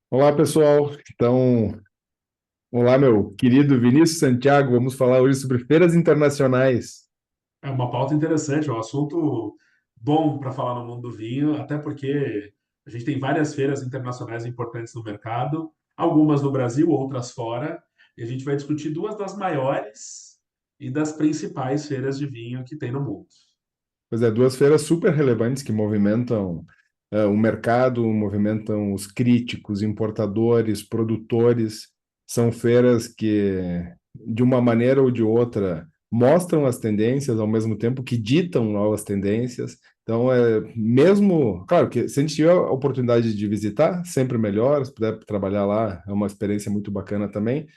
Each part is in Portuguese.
Olá, pessoal. Olá, meu querido Vinícius Santiago. Vamos falar hoje sobre feiras internacionais. É uma pauta interessante, é um assunto bom para falar no mundo do vinho, até porque a gente tem várias feiras internacionais importantes no mercado, algumas no Brasil, outras fora, e a gente vai discutir duas das maiores e das principais feiras de vinho que tem no mundo. Pois é, duas feiras super relevantes que movimentam o mercado, movimentam os críticos, importadores, produtores. São feiras que, de uma maneira ou de outra, mostram as tendências, ao mesmo tempo que ditam novas tendências. Então, mesmo, claro que se a gente tiver a oportunidade de visitar, sempre melhor, se puder trabalhar lá, é uma experiência muito bacana também.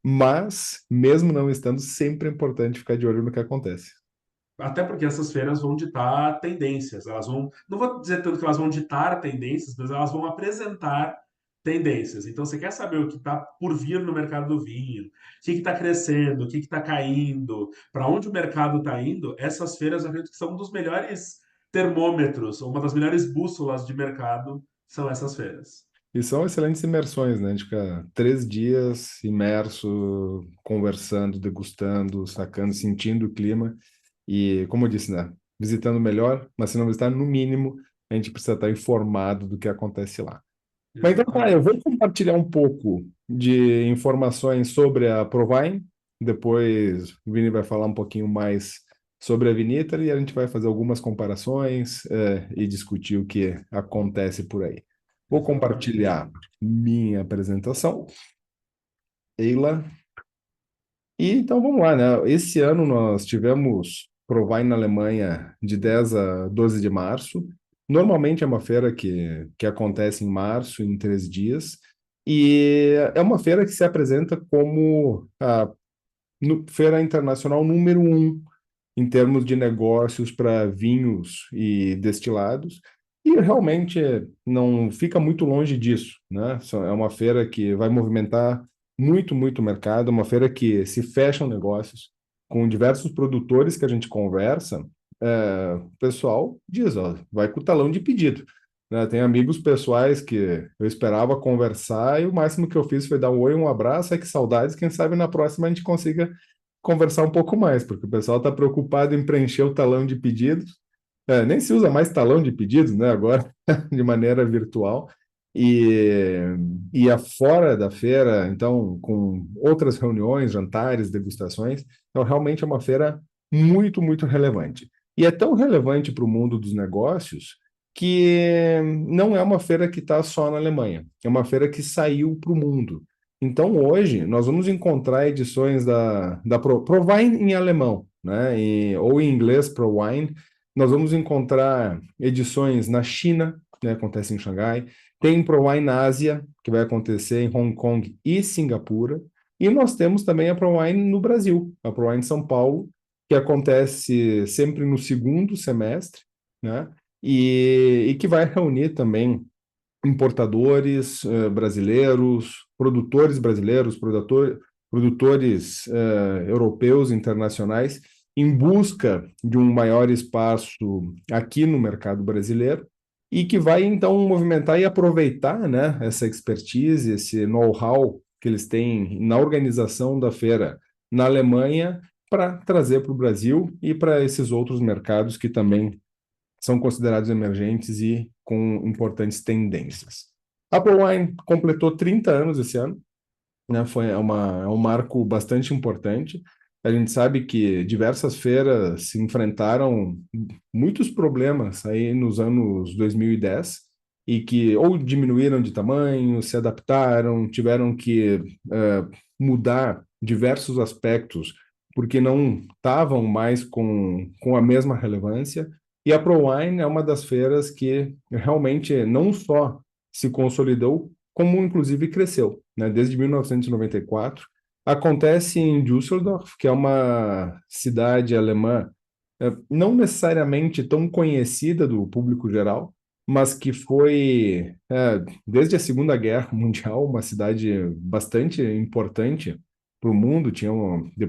Mas, mesmo não estando, sempre é importante ficar de olho no que acontece. Até porque essas feiras vão ditar tendências, elas vão, não vou dizer tanto que elas vão ditar tendências, mas elas vão apresentar tendências. Então, você quer saber o que está por vir no mercado do vinho, o que está crescendo, o que está caindo, para onde o mercado está indo, essas feiras eu acredito que são um dos melhores termômetros, ou uma das melhores bússolas de mercado são essas feiras. E são excelentes imersões, né? A gente fica 3 dias imerso, conversando, degustando, sacando, sentindo o clima. E, como eu disse, né? Visitando melhor, mas se não visitar, no mínimo, a gente precisa estar informado do que acontece lá. Mas então tá, eu vou Exatamente. compartilhar um pouco de informações sobre a Provine. Depois o Vini vai falar um pouquinho mais sobre a Vinitaly e a gente vai fazer algumas comparações, e discutir o que acontece por aí. Vou Exatamente. compartilhar minha apresentação, Eila. E então vamos lá, né? Esse ano nós tivemos Provine na Alemanha de 10 a 12 de março. Normalmente é uma feira que acontece em março, em 3 dias, e é uma feira que se apresenta como a feira internacional número um em termos de negócios para vinhos e destilados, e realmente não fica muito longe disso, né? É uma feira que vai movimentar muito, muito mercado, uma feira que se fecham negócios com diversos produtores que a gente conversa, o pessoal diz, ó, vai com o talão de pedido. Né? Tem amigos pessoais que eu esperava conversar e o máximo que eu fiz foi dar um oi, um abraço, é que saudades, quem sabe na próxima a gente consiga conversar um pouco mais, porque o pessoal está preocupado em preencher o talão de pedidos. Nem se usa mais talão de pedidos, né? Agora, de maneira virtual. E, e fora da feira, então, com outras reuniões, jantares, degustações. Então, realmente é uma feira muito, muito relevante. E é tão relevante para o mundo dos negócios que não é uma feira que está só na Alemanha, é uma feira que saiu para o mundo. Então, hoje, nós vamos encontrar edições da Provine em alemão, né? Ou em inglês, Provine. Nós vamos encontrar edições na China, né? Acontece em Xangai. Tem Provine na Ásia, que vai acontecer em Hong Kong e Singapura. E nós temos também a Provine no Brasil, a Provine São Paulo, que acontece sempre no segundo semestre, né? E que vai reunir também importadores brasileiros, produtores europeus, internacionais, em busca de um maior espaço aqui no mercado brasileiro e que vai então movimentar e aproveitar, né, essa expertise, esse know-how que eles têm na organização da feira na Alemanha para trazer para o Brasil e para esses outros mercados que também são considerados emergentes e com importantes tendências. A Proline completou 30 anos esse ano, né? É um marco bastante importante. A gente sabe que diversas feiras se enfrentaram muitos problemas aí nos anos 2010 e que ou diminuíram de tamanho, se adaptaram, tiveram que mudar diversos aspectos porque não estavam mais com a mesma relevância. E a ProWine é uma das feiras que realmente não só se consolidou, como inclusive cresceu, né? Desde 1994. Acontece em Düsseldorf, que é uma cidade alemã, não necessariamente tão conhecida do público geral, mas que foi, desde a Segunda Guerra Mundial, uma cidade bastante importante para o mundo.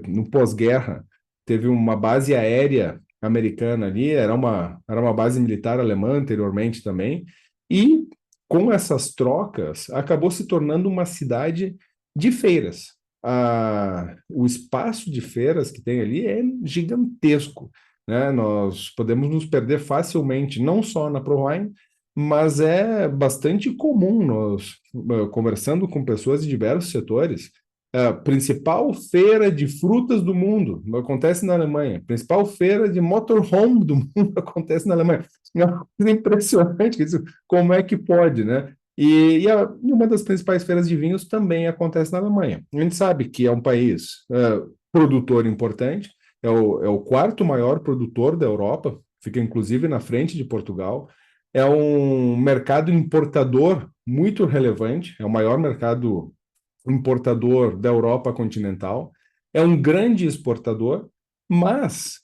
No pós-guerra, teve uma base aérea americana ali, era uma base militar alemã anteriormente também, e com essas trocas, acabou se tornando uma cidade de feiras. O espaço de feiras que tem ali é gigantesco, né? Nós podemos nos perder facilmente, não só na Provine, mas é bastante comum nós, conversando com pessoas de diversos setores, a principal feira de frutas do mundo acontece na Alemanha. A principal feira de motorhome do mundo acontece na Alemanha. É uma coisa impressionante isso. Como é que pode, né? E uma das principais feiras de vinhos também acontece na Alemanha. A gente sabe que é um país produtor importante, é o quarto maior produtor da Europa, fica inclusive na frente de Portugal. É um mercado importador muito relevante, é o maior mercado importador da Europa continental, é um grande exportador, mas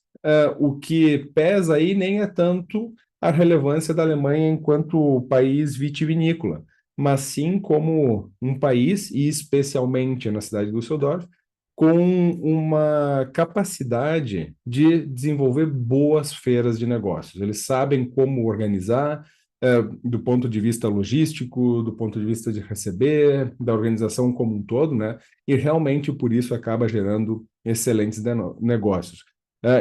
o que pesa aí nem é tanto a relevância da Alemanha enquanto país vitivinícola, mas sim como um país, e especialmente na cidade de Düsseldorf, com uma capacidade de desenvolver boas feiras de negócios. Eles sabem como organizar, do ponto de vista logístico, do ponto de vista de receber, da organização como um todo, né? E realmente por isso acaba gerando excelentes negócios.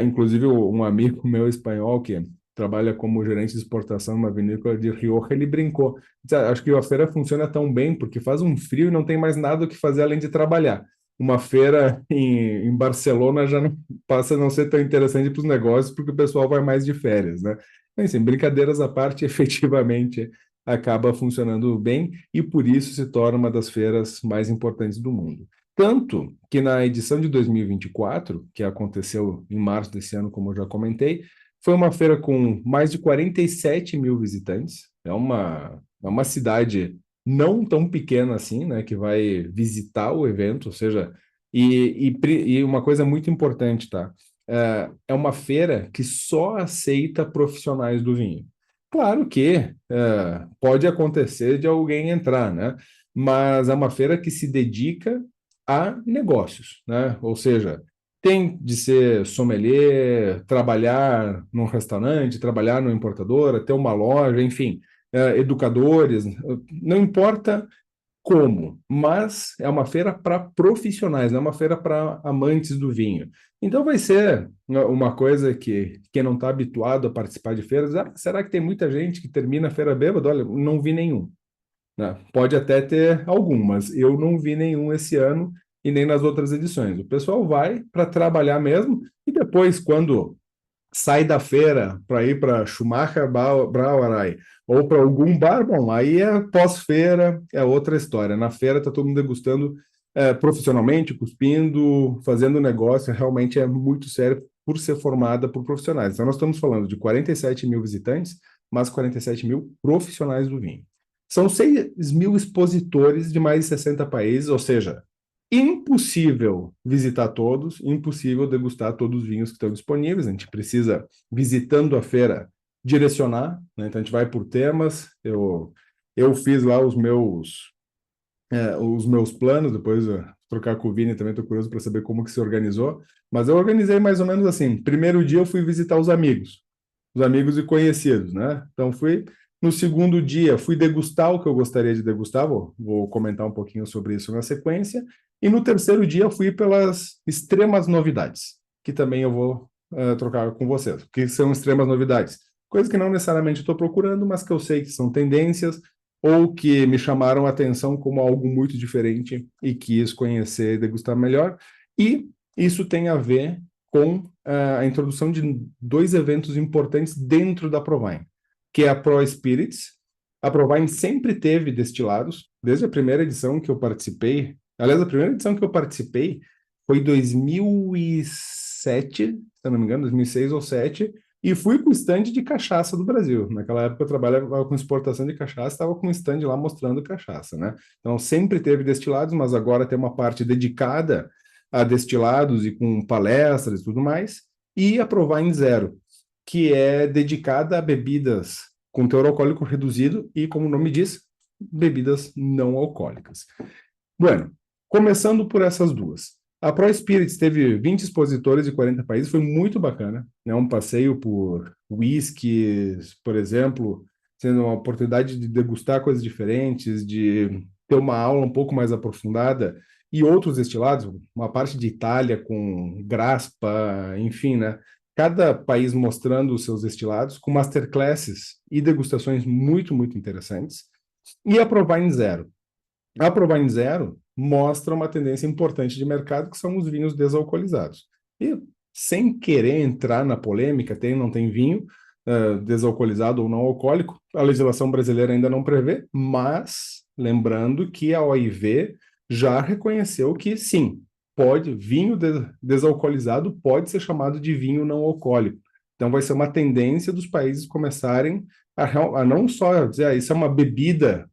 Inclusive, um amigo meu espanhol que trabalha como gerente de exportação numa vinícola de Rioja, ele brincou. Disse, acho que a feira funciona tão bem porque faz um frio e não tem mais nada o que fazer além de trabalhar. Uma feira em Barcelona já não, passa a não ser tão interessante para os negócios porque o pessoal vai mais de férias, né? Assim, brincadeiras à parte, efetivamente acaba funcionando bem e por isso se torna uma das feiras mais importantes do mundo. Tanto que na edição de 2024, que aconteceu em março desse ano, como eu já comentei, foi uma feira com mais de 47 mil visitantes. É uma cidade não tão pequena assim, né, que vai visitar o evento, ou seja, e uma coisa muito importante, tá? É uma feira que só aceita profissionais do vinho. Claro que pode acontecer de alguém entrar, né? Mas é uma feira que se dedica a negócios, né? Ou seja, tem de ser sommelier, trabalhar num restaurante, trabalhar numa importadora, ter uma loja, enfim, educadores, não importa como, mas é uma feira para profissionais, não é uma feira para amantes do vinho. Então vai ser uma coisa que quem não está habituado a participar de feiras, será que tem muita gente que termina a feira bêbado? Olha, não vi nenhum, né? Pode até ter algum, mas eu não vi nenhum esse ano e nem nas outras edições. O pessoal vai para trabalhar mesmo e depois, quando sai da feira para ir para Schumacher Brauerei ou para algum bar, bom, aí é pós-feira, é outra história. Na feira está todo mundo degustando profissionalmente, cuspindo, fazendo negócio, realmente é muito sério por ser formada por profissionais. Então, nós estamos falando de 47 mil visitantes, mas 47 mil profissionais do vinho. São 6 mil expositores de mais de 60 países, ou seja, impossível visitar todos, impossível degustar todos os vinhos que estão disponíveis. A gente precisa, visitando a feira, direcionar, né? Então a gente vai por temas. Eu fiz lá os meus planos, depois trocar com o Vini também estou curioso para saber como que se organizou, mas eu organizei mais ou menos assim. Primeiro dia eu fui visitar os amigos e conhecidos, né? Então fui. No segundo dia, fui degustar o que eu gostaria de degustar, vou comentar um pouquinho sobre isso na sequência. E no terceiro dia, eu fui pelas extremas novidades, que também eu vou trocar com vocês. O que são extremas novidades? Coisas que não necessariamente estou procurando, mas que eu sei que são tendências ou que me chamaram a atenção como algo muito diferente e quis conhecer e degustar melhor. E isso tem a ver com a introdução de dois eventos importantes dentro da Provine, que é a Pro Spirits. A Provine sempre teve destilados, desde a primeira edição que eu participei. Aliás, a primeira edição que eu participei foi em 2007, se eu não me engano, 2006 ou 2007, e fui para o stand de cachaça do Brasil. Naquela época eu trabalhava com exportação de cachaça, estava com um stand lá mostrando cachaça, né? Então sempre teve destilados, mas agora tem uma parte dedicada a destilados e com palestras e tudo mais. E a Provine Zero, que é dedicada a bebidas com teor alcoólico reduzido e, como o nome diz, bebidas não alcoólicas. Bueno, começando por essas duas. A Pro Spirits teve 20 expositores de 40 países, foi muito bacana, né? Um passeio por whiskies, por exemplo, sendo uma oportunidade de degustar coisas diferentes, de ter uma aula um pouco mais aprofundada, e outros destilados, uma parte de Itália com graspa, enfim, né? Cada país mostrando os seus destilados com masterclasses e degustações muito, muito interessantes. E a Provine Zero. A Provine Zero mostra uma tendência importante de mercado, que são os vinhos desalcoolizados. E, sem querer entrar na polêmica, tem ou não tem vinho desalcoolizado ou não alcoólico, a legislação brasileira ainda não prevê, mas lembrando que a OIV já reconheceu que sim, pode, vinho desalcoolizado pode ser chamado de vinho não alcoólico. Então vai ser uma tendência dos países começarem a não só dizer, isso é uma bebida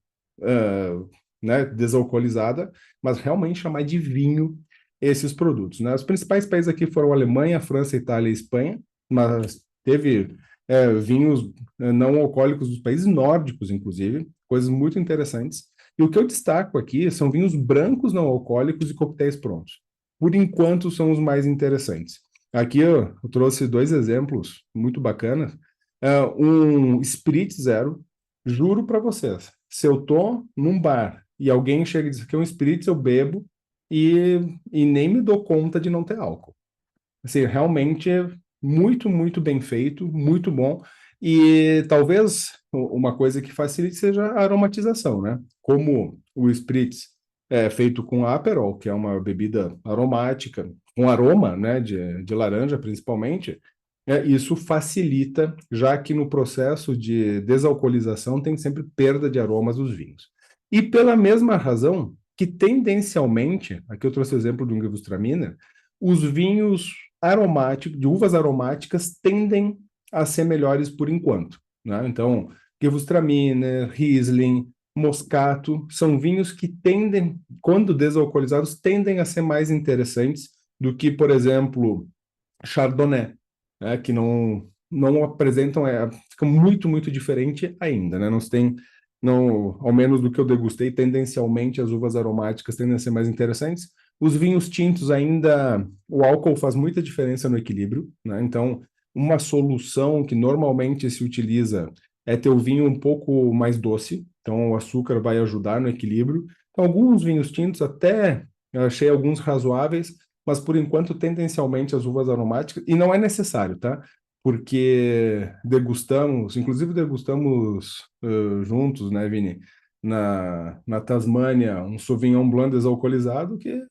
né, desalcoolizada, mas realmente chamar de vinho esses produtos. Né? Os principais países aqui foram Alemanha, França, Itália e Espanha, mas teve vinhos não alcoólicos dos países nórdicos, inclusive, coisas muito interessantes. E o que eu destaco aqui são vinhos brancos não alcoólicos e coquetéis prontos. Por enquanto, são os mais interessantes. Aqui eu trouxe dois exemplos muito bacanas. Um Spritz Zero, juro para vocês, se eu tô num bar e alguém chega e diz que é um Spritz, eu bebo e nem me dou conta de não ter álcool. Assim, realmente é muito, muito bem feito, muito bom. E talvez uma coisa que facilite seja a aromatização, né? Como o Spritz é feito com Aperol, que é uma bebida aromática, com aroma, né, de laranja principalmente, isso facilita, já que no processo de desalcoolização tem sempre perda de aromas dos vinhos. E pela mesma razão que tendencialmente, aqui eu trouxe o exemplo de um Gewürztraminer, os vinhos aromáticos, de uvas aromáticas, tendem a ser melhores por enquanto, né? Então, Gewürztraminer, Riesling, Moscato, são vinhos que tendem, quando desalcoolizados, tendem a ser mais interessantes do que, por exemplo, Chardonnay, né, que não apresentam, fica muito, muito diferente ainda, né? Não se tem, não, ao menos do que eu degustei, tendencialmente as uvas aromáticas tendem a ser mais interessantes. Os vinhos tintos ainda, o álcool faz muita diferença no equilíbrio, né? Então, uma solução que normalmente se utiliza é ter o vinho um pouco mais doce, então o açúcar vai ajudar no equilíbrio. Então, alguns vinhos tintos até eu achei alguns razoáveis, mas por enquanto tendencialmente as uvas aromáticas, e não é necessário, tá? Porque degustamos, inclusive degustamos juntos, né, Vini, na Tasmânia, um Sauvignon Blanc desalcoolizado que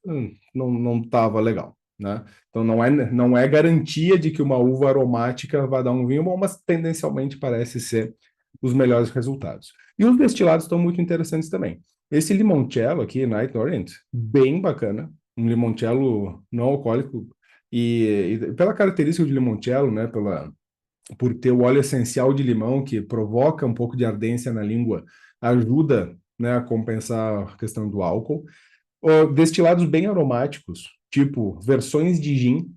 não estava legal, né? Então não é garantia de que uma uva aromática vai dar um vinho bom, mas tendencialmente parece ser os melhores resultados. E os destilados estão muito interessantes também. Esse limoncello aqui, Night Orient, bem bacana, um limoncello não alcoólico e pela característica de limoncello, né, por ter o óleo essencial de limão que provoca um pouco de ardência na língua, ajuda, né, a compensar a questão do álcool. Destilados bem aromáticos, tipo versões de gin,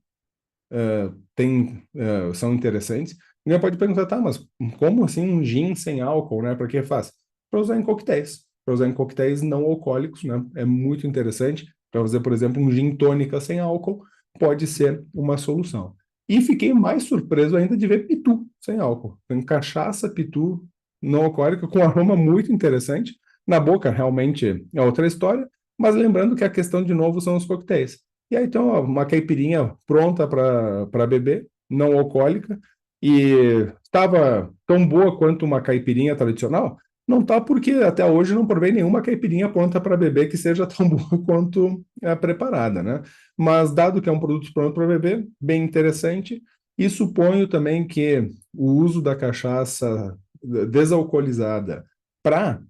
são interessantes. Ninguém pode perguntar, tá, mas como assim um gin sem álcool, né? Para que faz? Para usar em coquetéis. Para usar em coquetéis não alcoólicos, né? É muito interessante. Para fazer, por exemplo, um gin tônica sem álcool, pode ser uma solução. E fiquei mais surpreso ainda de ver pitu sem álcool. Tem cachaça pitu não alcoólica com um aroma muito interessante. Na boca, realmente, é outra história. Mas lembrando que a questão, de novo, são os coquetéis. E aí, então, uma caipirinha pronta para beber, não alcoólica, e estava tão boa quanto uma caipirinha tradicional? Não tá, porque até hoje não provei nenhuma caipirinha pronta para beber que seja tão boa quanto a preparada, né? Mas dado que é um produto pronto para beber, bem interessante, e suponho também que o uso da cachaça desalcoolizada para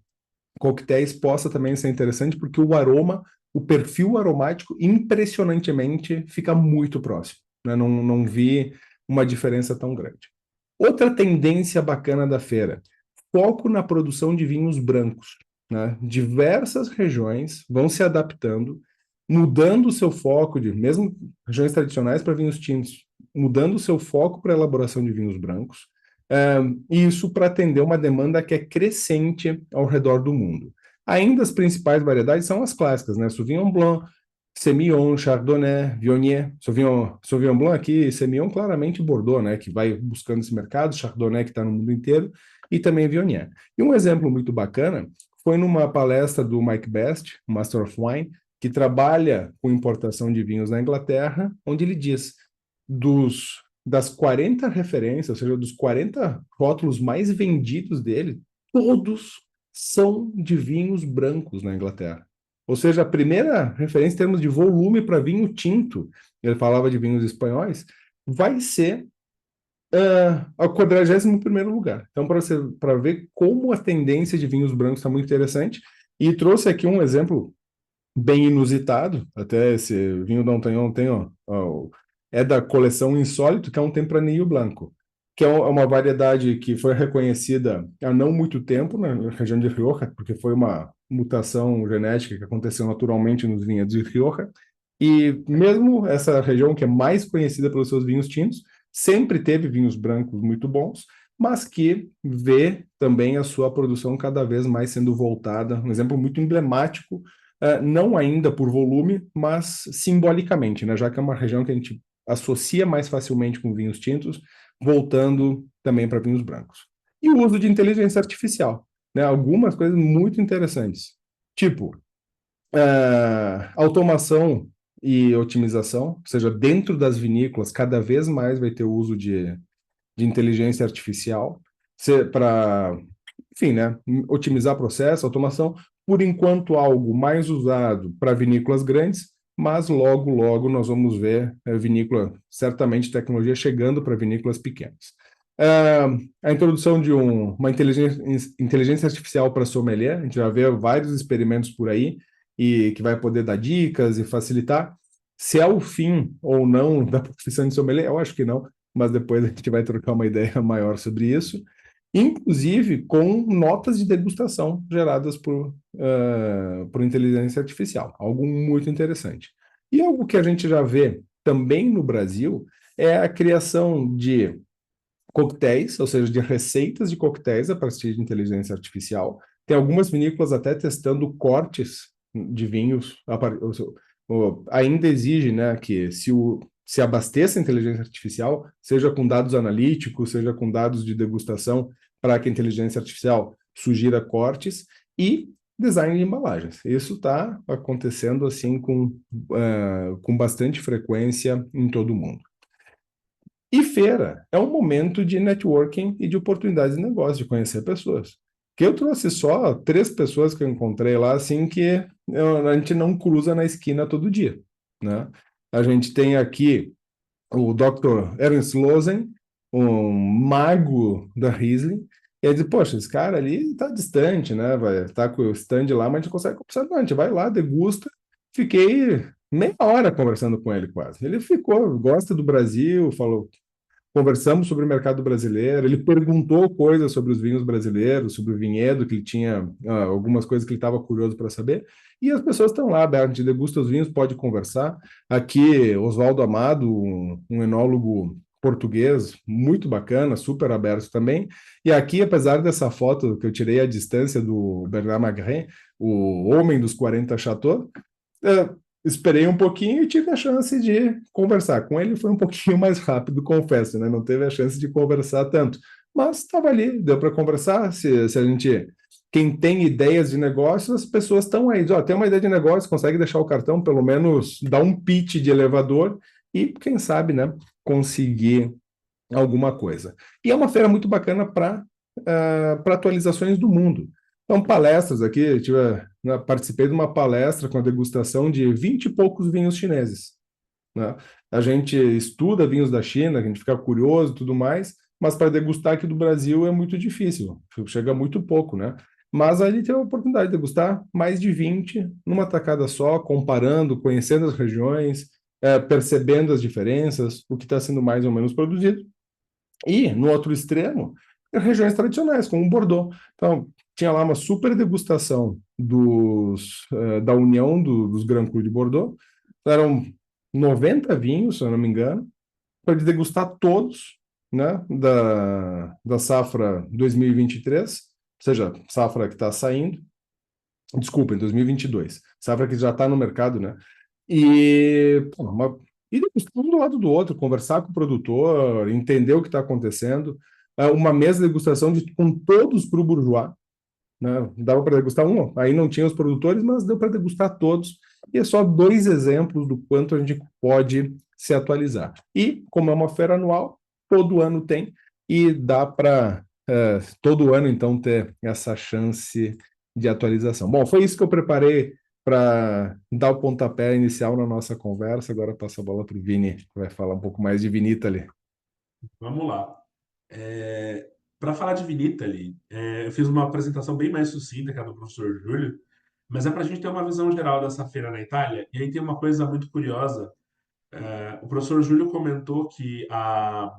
coquetéis possa também ser interessante, porque o aroma, o perfil aromático, impressionantemente fica muito próximo, né? Não vi uma diferença tão grande. Outra tendência bacana da feira, foco na produção de vinhos brancos, né? Diversas regiões vão se adaptando, mudando o seu foco de, mesmo regiões tradicionais para vinhos tintos, mudando o seu foco para a elaboração de vinhos brancos, e isso para atender uma demanda que é crescente ao redor do mundo. Ainda as principais variedades são as clássicas, né? Sauvignon Blanc, Semillon, Chardonnay, Viognier, Sauvignon Blanc aqui, Semillon claramente Bordeaux, né? Que vai buscando esse mercado, Chardonnay que está no mundo inteiro, e também Viognier. E um exemplo muito bacana foi numa palestra do Mike Best, Master of Wine, que trabalha com importação de vinhos na Inglaterra, onde ele diz das 40 referências, ou seja, dos 40 rótulos mais vendidos dele, todos são de vinhos brancos na Inglaterra. Ou seja, a primeira referência em termos de volume para vinho tinto, ele falava de vinhos espanhóis, vai ser ao 41º lugar. Então, para ver como a tendência de vinhos brancos está muito interessante, e trouxe aqui um exemplo bem inusitado, até esse vinho D'Artagnan tem, é da coleção Insólito, que é um Tempranillo Blanco, que é uma variedade que foi reconhecida há não muito tempo na região de Rioja, porque foi uma mutação genética que aconteceu naturalmente nos vinhedos de Rioja, e mesmo essa região que é mais conhecida pelos seus vinhos tintos, sempre teve vinhos brancos muito bons, mas que vê também a sua produção cada vez mais sendo voltada, um exemplo muito emblemático, não ainda por volume, mas simbolicamente, né? Já que é uma região que a gente associa mais facilmente com vinhos tintos, voltando também para vinhos brancos. E o uso de inteligência artificial, né? Algumas coisas muito interessantes, tipo automação e otimização, ou seja, dentro das vinícolas, cada vez mais vai ter o uso de inteligência artificial para, enfim, né, otimizar processo, automação, por enquanto algo mais usado para vinícolas grandes, mas logo, logo nós vamos ver vinícola, certamente tecnologia chegando para vinícolas pequenas. A introdução de uma inteligência artificial para sommelier, a gente já vê vários experimentos por aí, e que vai poder dar dicas e facilitar. Se é o fim ou não da profissão de sommelier, eu acho que não, mas depois a gente vai trocar uma ideia maior sobre isso, inclusive com notas de degustação geradas por inteligência artificial, algo muito interessante. E algo que a gente já vê também no Brasil é a criação de coquetéis, ou seja, de receitas de coquetéis a partir de inteligência artificial. Tem algumas vinícolas até testando cortes de vinhos, ainda exige, né, que se abasteça a inteligência artificial, seja com dados analíticos, seja com dados de degustação, para que a inteligência artificial sugira cortes, e design de embalagens. Isso está acontecendo assim com bastante frequência em todo o mundo. E feira é um momento de networking e de oportunidades de negócio, de conhecer pessoas. Que eu trouxe só 3 pessoas que eu encontrei lá, assim, que a gente não cruza na esquina todo dia, né? A gente tem aqui o Dr. Ernst Losen, um mago da Riesling, e ele diz, poxa, esse cara ali está distante, né? Vai estar com o stand lá, mas a gente consegue conversar. Não, a gente vai lá, degusta. Fiquei meia hora conversando com ele quase. Ele ficou, gosta do Brasil, falou, conversamos sobre o mercado brasileiro, ele perguntou coisas sobre os vinhos brasileiros, sobre o vinhedo, que ele tinha algumas coisas que ele estava curioso para saber, e as pessoas estão lá, a gente degusta os vinhos, pode conversar. Aqui, Oswaldo Amado, um enólogo português, muito bacana, super aberto também, e aqui, apesar dessa foto que eu tirei à distância do Bernard Magret, o homem dos 40 Chateaux, é, esperei um pouquinho e tive a chance de conversar. Com ele foi um pouquinho mais rápido, confesso, né? Não teve a chance de conversar tanto. Mas estava ali, deu para conversar. Se a gente. Quem tem ideias de negócio, as pessoas estão aí. Ó, tem uma ideia de negócio, consegue deixar o cartão, pelo menos dar um pitch de elevador e, quem sabe, né, conseguir alguma coisa. E é uma feira muito bacana para atualizações do mundo. Então, palestras aqui, participei de uma palestra com a degustação de 20 e poucos vinhos chineses, né? A gente estuda vinhos da China, a gente fica curioso e tudo mais, mas para degustar aqui do Brasil é muito difícil, chega muito pouco, né? Mas a gente tem a oportunidade de degustar mais de 20 numa tacada só, comparando, conhecendo as regiões, percebendo as diferenças, o que está sendo mais ou menos produzido. E, no outro extremo, regiões tradicionais, como o Bordeaux. Então, tinha lá uma super degustação da União dos Grand Cru de Bordeaux. Eram 90 vinhos, se eu não me engano, para degustar todos, né, da safra 2023, ou seja, safra que está saindo, desculpa, em 2022, safra que já está no mercado, né? E, pô, e degustar um do lado do outro, conversar com o produtor, entender o que está acontecendo. uma mesa de degustação com todos para o Bourgeois, né? Dava para degustar um, aí não tinha os produtores, mas deu para degustar todos. E é só dois exemplos do quanto a gente pode se atualizar. E, como é uma feira anual, todo ano tem, e dá para todo ano, então, ter essa chance de atualização. Bom, foi isso que eu preparei para dar o pontapé inicial na nossa conversa. Agora passo a bola para o Vini, que vai falar um pouco mais de Vinita ali. Vamos lá. Para falar de Vinitaly, eu fiz uma apresentação bem mais sucinta que a do professor Júlio, mas é para a gente ter uma visão geral dessa feira na Itália. E aí tem uma coisa muito curiosa. O professor Júlio comentou que a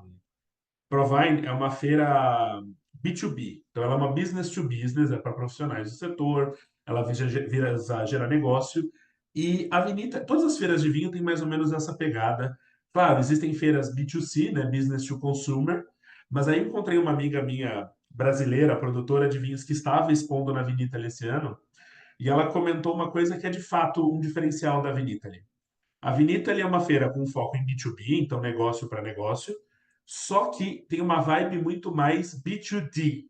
Provine é uma feira B2B, então ela é uma business to business, é para profissionais do setor, ela visa gerar negócio. E a Vinita, todas as feiras de vinho têm mais ou menos essa pegada. Claro, existem feiras B2C, né, business to consumer, mas aí eu encontrei uma amiga minha brasileira, produtora de vinhos, que estava expondo na Vinitaly esse ano, e ela comentou uma coisa que é de fato um diferencial da Vinitaly. A Vinita ele é uma feira com foco em B2B, então negócio para negócio, só que tem uma vibe muito mais B2D,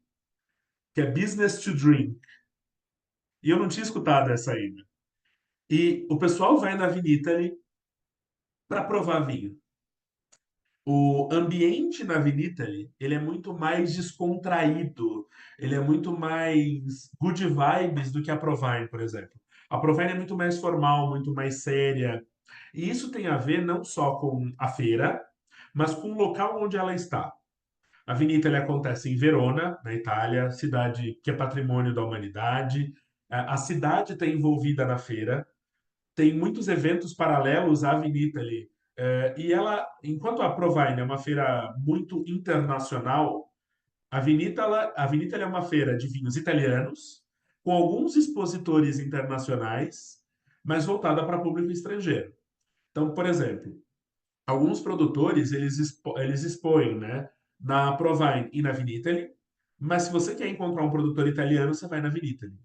que é Business to Drink. E eu não tinha escutado essa ainda. E o pessoal vai na Vinita para provar vinho. O ambiente na Vinita ele é muito mais descontraído, ele é muito mais good vibes do que a Provine, por exemplo. A Provine é muito mais formal, muito mais séria. E isso tem a ver não só com a feira, mas com o local onde ela está. A Vinita ele acontece em Verona, na Itália, cidade que é patrimônio da humanidade. A cidade está envolvida na feira, tem muitos eventos paralelos à Vinita ali. E ela, enquanto a Provine é uma feira muito internacional, a Vinita ela é uma feira de vinhos italianos, com alguns expositores internacionais, mas voltada para público estrangeiro. Então, por exemplo, alguns produtores eles expõem, né, na Provine e na Vinitaly, mas se você quer encontrar um produtor italiano, você vai na Vinitaly,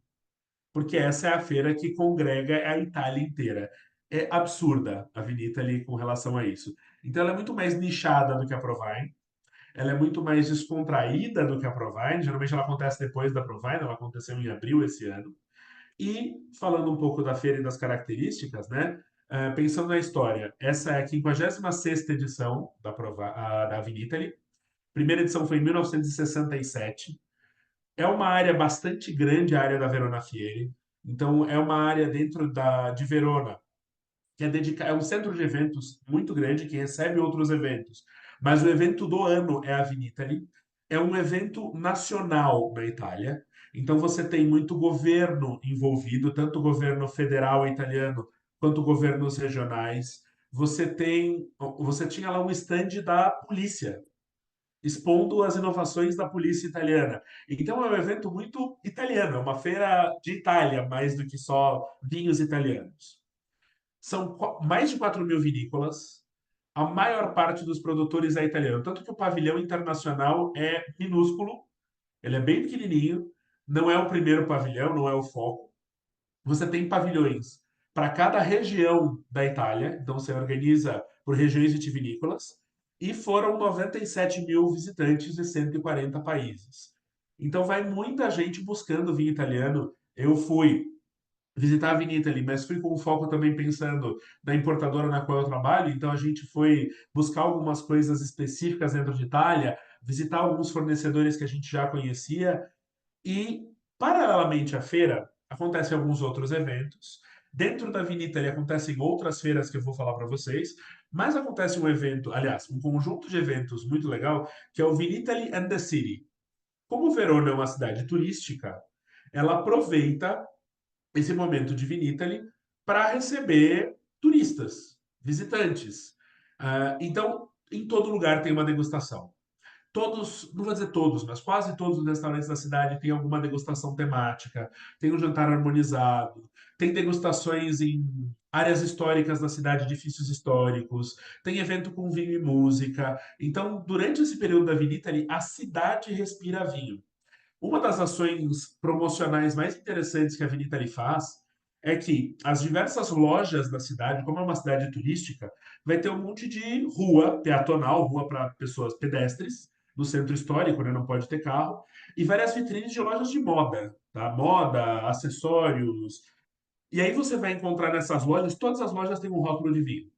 porque essa é a feira que congrega a Itália inteira. É absurda a Vinitaly com relação a isso. Então ela é muito mais nichada do que a Provine, ela é muito mais descontraída do que a Provine. Geralmente ela acontece depois da Provine, ela aconteceu em abril esse ano. E falando um pouco da feira e das características, né? Pensando na história, essa é a 56ª edição da Vinitaly. Primeira edição foi em 1967. É uma área bastante grande, a área da Verona Fiere. Então, é uma área dentro de Verona, que é um centro de eventos muito grande, que recebe outros eventos. Mas o evento do ano é a Vinitaly. É um evento nacional na Itália. Então você tem muito governo envolvido, tanto o governo federal italiano quanto governos regionais. Você tinha lá um stand da polícia, expondo as inovações da polícia italiana. Então é um evento muito italiano, é uma feira de Itália, mais do que só vinhos italianos. São mais de 4 mil vinícolas. A maior parte dos produtores é italiano. Tanto que o pavilhão internacional é minúsculo, ele é bem pequenininho, não é o primeiro pavilhão, não é o foco. Você tem pavilhões para cada região da Itália, então você organiza por regiões vitivinícolas, e foram 97 mil visitantes de 140 países. Então vai muita gente buscando vinho italiano. Eu fui visitar a Avenida ali, mas fui com foco também pensando na importadora na qual eu trabalho, então a gente foi buscar algumas coisas específicas dentro de Itália, visitar alguns fornecedores que a gente já conhecia e, paralelamente à feira, acontecem alguns outros eventos. Dentro da Vinita ali acontecem outras feiras que eu vou falar para vocês, mas acontece um evento, aliás, um conjunto de eventos muito legal, que é o Vinitaly and the City. Como Verona é uma cidade turística, ela aproveita esse momento de Vinitaly para receber turistas, visitantes. Então, em todo lugar tem uma degustação. Todos, não vou dizer todos, mas quase todos os restaurantes da cidade têm alguma degustação temática, tem um jantar harmonizado, tem degustações em áreas históricas da cidade, edifícios históricos, tem evento com vinho e música. Então, durante esse período da Vinitaly, a cidade respira vinho. Uma das ações promocionais mais interessantes que a Avenida ali faz é que as diversas lojas da cidade, como é uma cidade turística, vai ter um monte de rua peatonal, rua para pessoas pedestres, no centro histórico, né? Não pode ter carro, e várias vitrines de lojas de moda, tá? Moda, acessórios. E aí você vai encontrar nessas lojas, todas as lojas têm um rótulo de vinho.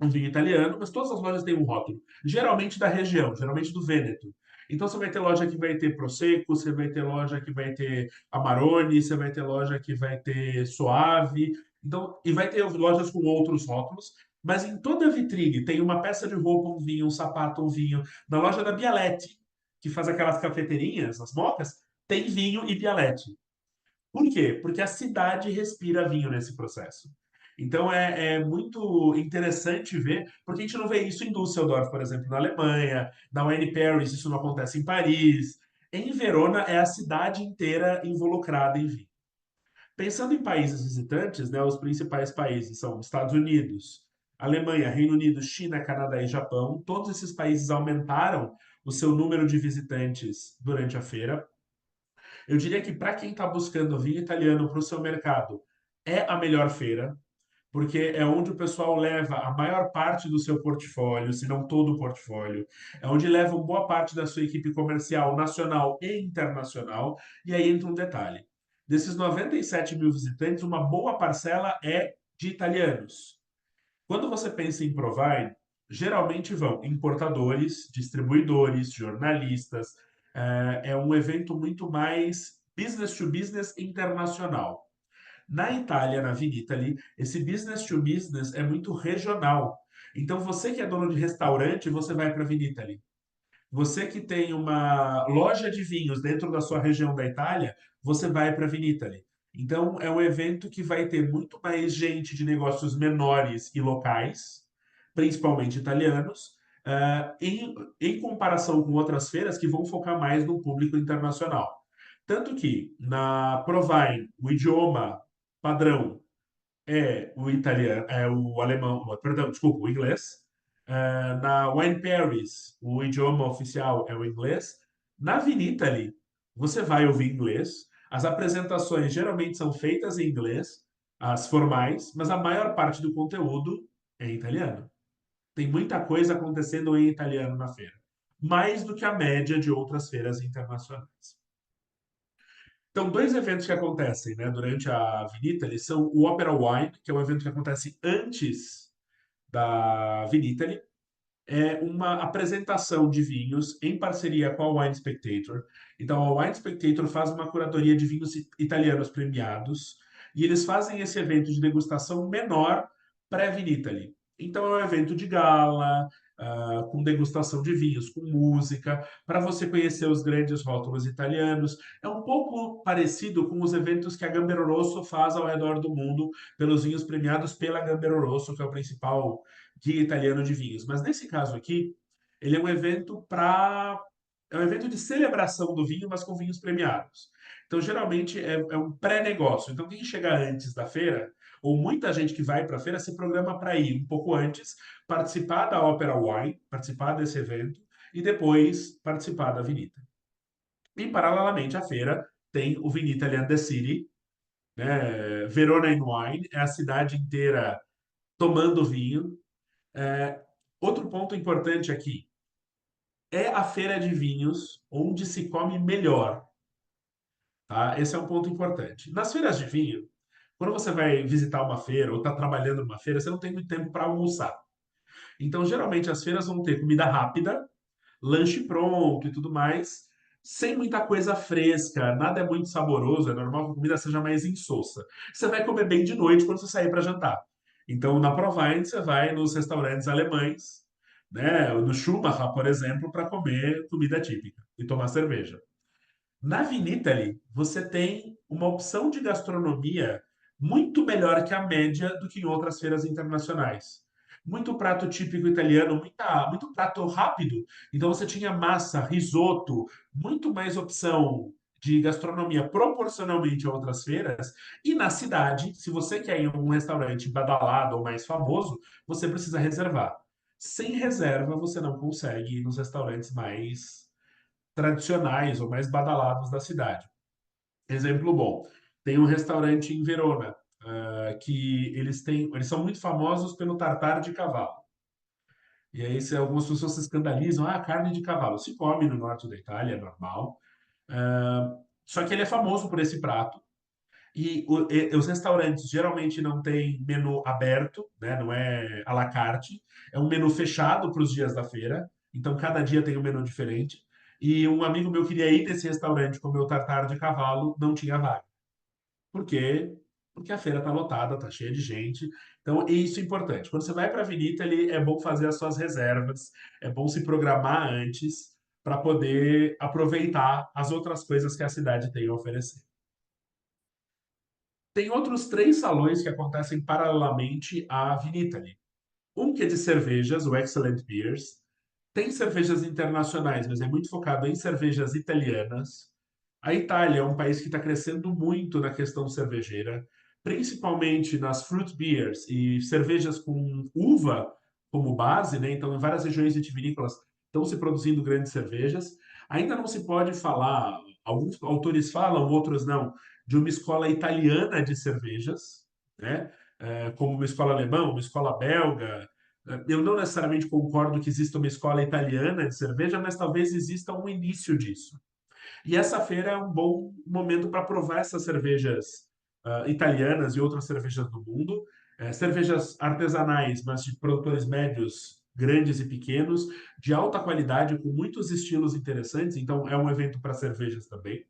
Um vinho italiano, mas todas as lojas têm um rótulo. Geralmente da região, geralmente do Vêneto. Então você vai ter loja que vai ter Prosecco, você vai ter loja que vai ter Amarone, você vai ter loja que vai ter Soave. Então, e vai ter lojas com outros rótulos, mas em toda vitrine tem uma peça de roupa, um vinho, um sapato, um vinho. Na loja da Bialetti, que faz aquelas cafeteirinhas, as mocas, tem vinho e Bialetti. Por quê? Porque a cidade respira vinho nesse processo. Então é muito interessante ver, porque a gente não vê isso em Düsseldorf, por exemplo, na Alemanha, na Wine Paris, isso não acontece em Paris. Em Verona é a cidade inteira involucrada em vinho. Pensando em países visitantes, né, os principais países são Estados Unidos, Alemanha, Reino Unido, China, Canadá e Japão. Todos esses países aumentaram o seu número de visitantes durante a feira. Eu diria que para quem está buscando vinho italiano para o seu mercado, é a melhor feira, porque é onde o pessoal leva a maior parte do seu portfólio, se não todo o portfólio. É onde levam boa parte da sua equipe comercial nacional e internacional. E aí entra um detalhe. Desses 97 mil visitantes, uma boa parcela é de italianos. Quando você pensa em Provine, geralmente vão importadores, distribuidores, jornalistas. É um evento muito mais business to business internacional. Na Itália, na Vinitaly, esse business to business é muito regional. Então, você que é dono de restaurante, você vai para a Vinitaly. Você que tem uma loja de vinhos dentro da sua região da Itália, você vai para a Vinitaly. Então, é um evento que vai ter muito mais gente de negócios menores e locais, principalmente italianos, em comparação com outras feiras que vão focar mais no público internacional. Tanto que na Provine, o idioma padrão é o italiano, é o alemão, perdão, desculpa, o inglês. Na Wine Paris, o idioma oficial é o inglês. Na Vinitaly, você vai ouvir inglês. As apresentações geralmente são feitas em inglês, as formais, mas a maior parte do conteúdo é em italiano. Tem muita coisa acontecendo em italiano na feira, mais do que a média de outras feiras internacionais. Então, dois eventos que acontecem, né, durante a Vinita, eles são o Opera Wine, que é um evento que acontece antes da Vinita, é uma apresentação de vinhos em parceria com a Wine Spectator. Então, a Wine Spectator faz uma curadoria de vinhos italianos premiados e eles fazem esse evento de degustação menor pré-Vinitaly. Então, é um evento de gala, com degustação de vinhos, com música, para você conhecer os grandes rótulos italianos. É um pouco parecido com os eventos que a Gambero Rosso faz ao redor do mundo pelos vinhos premiados pela Gambero Rosso, que é o principal guia italiano de vinhos. Mas nesse caso aqui, ele é um evento para é um evento de celebração do vinho, mas com vinhos premiados. Então, geralmente, é um pré-negócio. Então, quem chega antes da feira, ou muita gente que vai para a feira, se programa para ir um pouco antes, participar da Opera Wine, participar desse evento, e depois participar da Vinita. E, paralelamente à feira, tem o Vinita Italian The City, né? Verona in Wine, é a cidade inteira tomando vinho. É, Outro ponto importante aqui é a feira de vinhos onde se come melhor, tá? Esse é um ponto importante. Nas feiras de vinho, quando você vai visitar uma feira ou está trabalhando numa feira, você não tem muito tempo para almoçar. Então, geralmente, as feiras vão ter comida rápida, lanche pronto e tudo mais, sem muita coisa fresca, nada é muito saboroso, é normal que a comida seja mais insossa. Você vai comer bem de noite quando você sair para jantar. Então, na Provine, você vai nos restaurantes alemães, né, no Schumacher, por exemplo, para comer comida típica e tomar cerveja. Na Vinitaly, você tem uma opção de gastronomia muito melhor que a média do que em outras feiras internacionais. Muito prato típico italiano, muito prato rápido. Então você tinha massa, risoto, muito mais opção de gastronomia proporcionalmente a outras feiras. E na cidade, se você quer ir em um restaurante badalado ou mais famoso, você precisa reservar. Sem reserva, você não consegue ir nos restaurantes mais tradicionais ou mais badalados da cidade. Exemplo bom, tem um restaurante em Verona, que eles são muito famosos pelo tartar de cavalo. E aí algumas pessoas se escandalizam, ah, carne de cavalo. Se come no norte da Itália, é normal. Só que ele é famoso por esse prato. E os restaurantes geralmente não têm menu aberto, né? Não é à la carte. É um menu fechado para os dias da feira. Então, cada dia tem um menu diferente. E um amigo meu queria ir nesse restaurante comer o tartar de cavalo, não tinha vaga. Por quê? Porque a feira está lotada, está cheia de gente. Então, isso é importante. Quando você vai para a Vinícius, é bom fazer as suas reservas, é bom se programar antes para poder aproveitar as outras coisas que a cidade tem a oferecer. Tem outros três salões que acontecem paralelamente à Vinitaly. Um que é de cervejas, o Excellent Beers. Tem cervejas internacionais, mas é muito focado em cervejas italianas. A Itália é um país que está crescendo muito na questão cervejeira, principalmente nas fruit beers e cervejas com uva como base, né? Então, em várias regiões vitivinícolas estão se produzindo grandes cervejas. Ainda não se pode falar, alguns autores falam, outros não, de uma escola italiana de cervejas, né? Como uma escola alemã, uma escola belga. Eu não necessariamente concordo que exista uma escola italiana de cerveja, mas talvez exista um início disso. E essa feira é um bom momento para provar essas cervejas italianas e outras cervejas do mundo. Cervejas artesanais, mas de produtores médios, grandes e pequenos, de alta qualidade, com muitos estilos interessantes. Então, é um evento para cervejas também.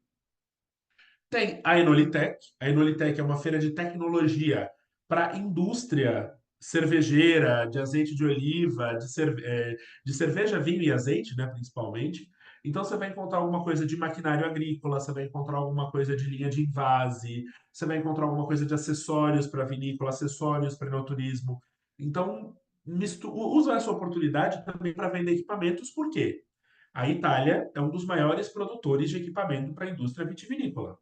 Tem a Enolitec. A Enolitec é uma feira de tecnologia para indústria cervejeira, de azeite de oliva, de cerveja, vinho e azeite, né, principalmente. Então você vai encontrar alguma coisa de maquinário agrícola, você vai encontrar alguma coisa de linha de invase, você vai encontrar alguma coisa de acessórios para vinícola, acessórios para enoturismo. Então, usa essa oportunidade também para vender equipamentos, por quê? A Itália é um dos maiores produtores de equipamento para a indústria vitivinícola.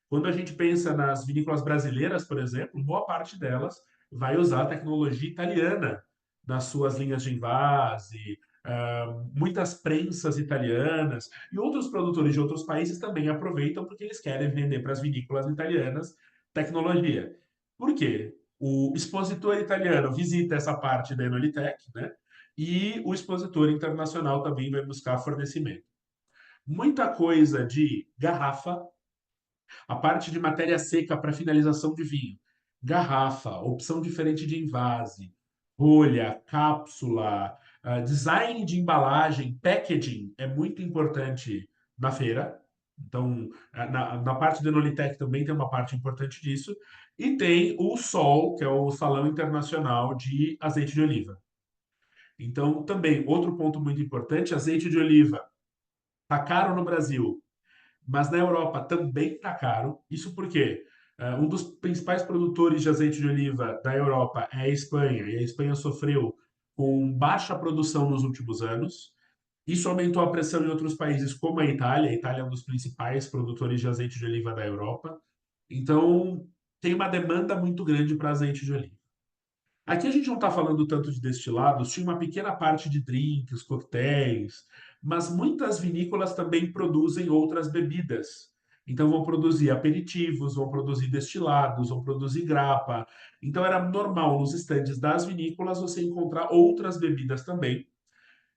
Quando a gente pensa nas vinícolas brasileiras, por exemplo, boa parte delas vai usar a tecnologia italiana nas suas linhas de envase, muitas prensas italianas e outros produtores de outros países também aproveitam porque eles querem vender para as vinícolas italianas tecnologia. Por quê? O expositor italiano visita essa parte da Enolitec, né? E o expositor internacional também vai buscar fornecimento. Muita coisa de garrafa, a parte de matéria seca para finalização de vinho, garrafa, opção diferente de envase, rolha, cápsula, design de embalagem, packaging é muito importante na feira. Então, na parte do Enolitec também tem uma parte importante disso. E tem o SOL, que é o Salão Internacional de Azeite de Oliva. Então, também, outro ponto muito importante, azeite de oliva. Tá caro no Brasil, mas na Europa também está caro. Isso porque um dos principais produtores de azeite de oliva da Europa é a Espanha, e a Espanha sofreu com baixa produção nos últimos anos. Isso aumentou a pressão em outros países, como a Itália. A Itália é um dos principais produtores de azeite de oliva da Europa. Então, tem uma demanda muito grande para azeite de oliva. Aqui a gente não está falando tanto de destilados, tinha uma pequena parte de drinks, coquetéis, mas muitas vinícolas também produzem outras bebidas. Então vão produzir aperitivos, vão produzir destilados, vão produzir grapa. Então era normal nos estandes das vinícolas você encontrar outras bebidas também.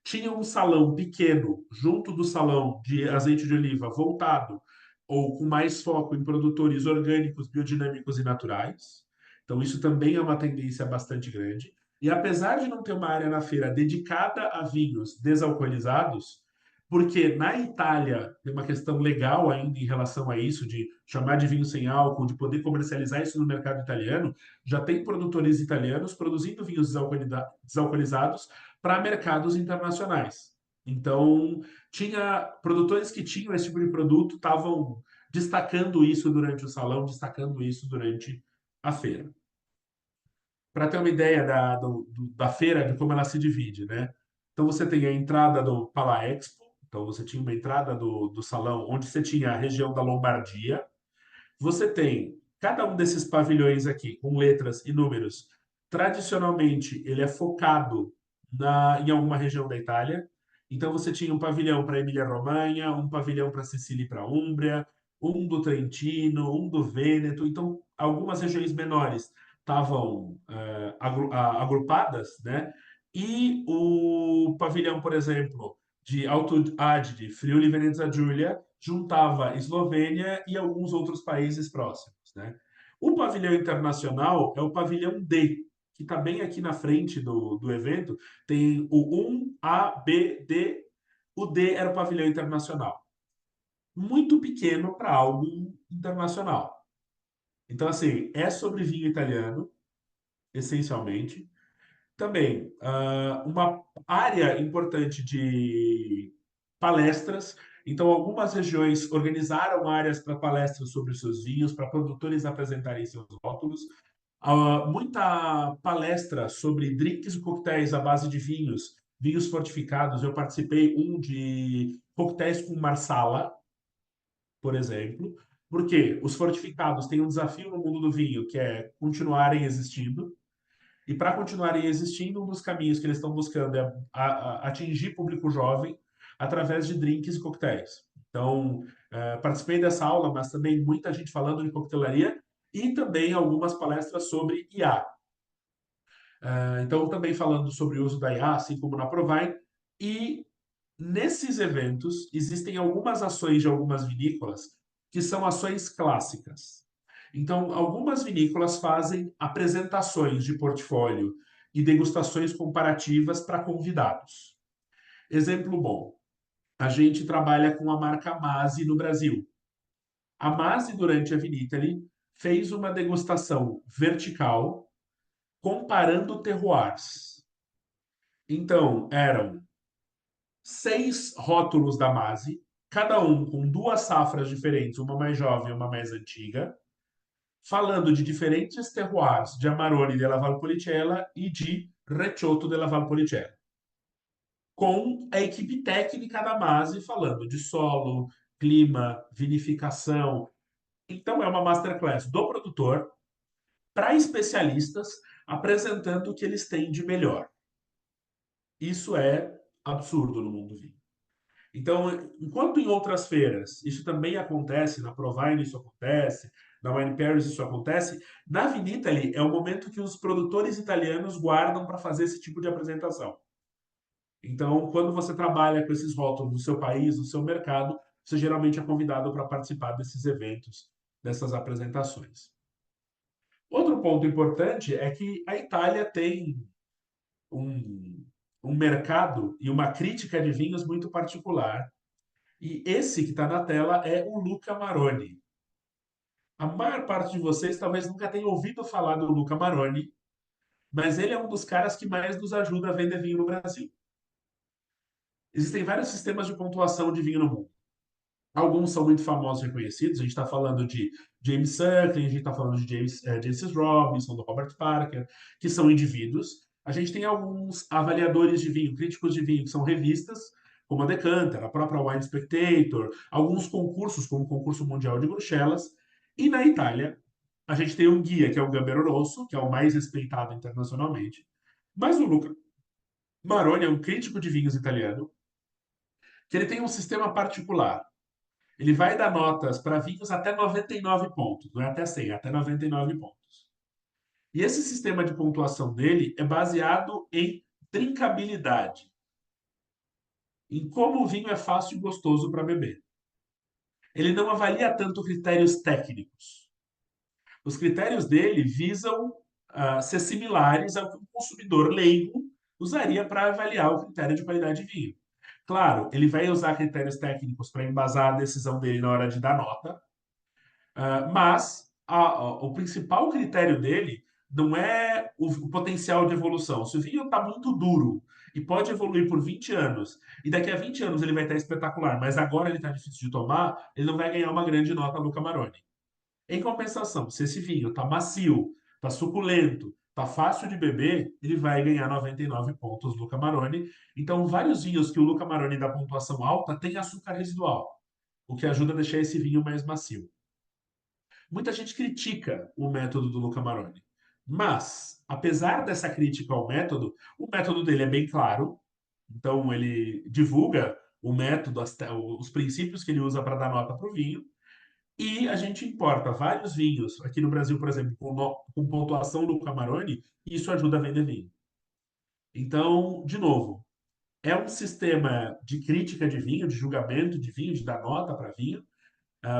Tinha um salão pequeno junto do salão de azeite de oliva voltado ou com mais foco em produtores orgânicos, biodinâmicos e naturais. Então, isso também é uma tendência bastante grande. E apesar de não ter uma área na feira dedicada a vinhos desalcoolizados, porque na Itália tem uma questão legal ainda em relação a isso, de chamar de vinho sem álcool, de poder comercializar isso no mercado italiano, já tem produtores italianos produzindo vinhos desalcoolizados para mercados internacionais. Então, tinha produtores que tinham esse tipo de produto, estavam destacando isso durante o salão, destacando isso durante a feira. Para ter uma ideia da feira, de como ela se divide, né? Então, você tem a entrada do Pala Expo, então você tinha uma entrada do salão onde você tinha a região da Lombardia. Você tem cada um desses pavilhões aqui, com letras e números. Tradicionalmente, ele é focado em alguma região da Itália. Então, você tinha um pavilhão para Emília-Romanha, um pavilhão para Sicília e para Úmbria, um do Trentino, um do Vêneto. Então, algumas regiões menores estavam agrupadas, né? E o pavilhão, por exemplo, de Alto Adige, Friuli Venezia Giulia, juntava Eslovênia e alguns outros países próximos, né? O pavilhão internacional é o pavilhão D, que está bem aqui na frente do evento. Tem o 1A, B, D. O D era o pavilhão internacional. Muito pequeno para algo internacional. Então, assim, é sobre vinho italiano, essencialmente. Também, uma área importante de palestras. Então, algumas regiões organizaram áreas para palestras sobre os seus vinhos, para produtores apresentarem seus rótulos. Muita palestra sobre drinks e coquetéis à base de vinhos, vinhos fortificados. Eu participei um de coquetéis com marsala, por exemplo, porque os fortificados têm um desafio no mundo do vinho, que é continuarem existindo. E para continuarem existindo, um dos caminhos que eles estão buscando é atingir público jovem através de drinks e coquetéis. Então, participei dessa aula, mas também muita gente falando de coquetelaria e também algumas palestras sobre IA. Então, também falando sobre o uso da IA, assim como na Provine. E nesses eventos, existem algumas ações de algumas vinícolas que são ações clássicas. Então, algumas vinícolas fazem apresentações de portfólio e degustações comparativas para convidados. Exemplo bom: a gente trabalha com a marca Masi no Brasil. A Masi, durante a Vinitaly, fez uma degustação vertical comparando terroirs. Então, eram 6 rótulos da Masi, cada um com duas safras diferentes, uma mais jovem e uma mais antiga, falando de diferentes terroirs de Amarone della Valpolicella e de Recioto della Valpolicella, com a equipe técnica da Masi falando de solo, clima, vinificação. Então é uma masterclass do produtor para especialistas apresentando o que eles têm de melhor. Isso é absurdo no mundo vinho. Então, enquanto em outras feiras isso também acontece, na Provine isso acontece, na Wine Paris isso acontece, na Vinitaly é o momento que os produtores italianos guardam para fazer esse tipo de apresentação. Então, quando você trabalha com esses rótulos no seu país, no seu mercado, você geralmente é convidado para participar desses eventos, dessas apresentações. Outro ponto importante é que a Itália tem um, um mercado e uma crítica de vinhos muito particular. E esse que está na tela é o Luca Maroni. A maior parte de vocês talvez nunca tenha ouvido falar do Luca Maroni, mas ele é um dos caras que mais nos ajuda a vender vinho no Brasil. Existem vários sistemas de pontuação de vinho no mundo. Alguns são muito famosos e reconhecidos. A gente está falando de James Suckling, a gente está falando de Jancis Robinson, do Robert Parker, que são indivíduos. A gente tem alguns avaliadores de vinho, críticos de vinho, que são revistas, como a Decanter, a própria Wine Spectator, alguns concursos, como o Concurso Mundial de Bruxelas. E na Itália, a gente tem um guia, que é o Gambero Rosso, que é o mais respeitado internacionalmente. Mas o Luca Maroni é um crítico de vinhos italiano, que ele tem um sistema particular. Ele vai dar notas para vinhos até 99 pontos, não é até 100, é até 99 pontos. E esse sistema de pontuação dele é baseado em drinkabilidade, em como o vinho é fácil e gostoso para beber. Ele não avalia tanto critérios técnicos. Os critérios dele visam ser similares ao que um consumidor leigo usaria para avaliar o critério de qualidade de vinho. Claro, ele vai usar critérios técnicos para embasar a decisão dele na hora de dar nota, mas o principal critério dele não é o potencial de evolução. Se o vinho está muito duro e pode evoluir por 20 anos, e daqui a 20 anos ele vai estar espetacular, mas agora ele está difícil de tomar, ele não vai ganhar uma grande nota no Camarone. Em compensação, se esse vinho está macio, está suculento, está fácil de beber, ele vai ganhar 99 pontos no Camarone. Então, vários vinhos que o Luca Maroni dá pontuação alta têm açúcar residual, o que ajuda a deixar esse vinho mais macio. Muita gente critica o método do Luca Maroni, mas, apesar dessa crítica ao método, o método dele é bem claro, então ele divulga o método, os princípios que ele usa para dar nota para o vinho, e a gente importa vários vinhos, aqui no Brasil, por exemplo, com pontuação Luca Maroni, e isso ajuda a vender vinho. Então, de novo, é um sistema de crítica de vinho, de julgamento de vinho, de dar nota para vinho.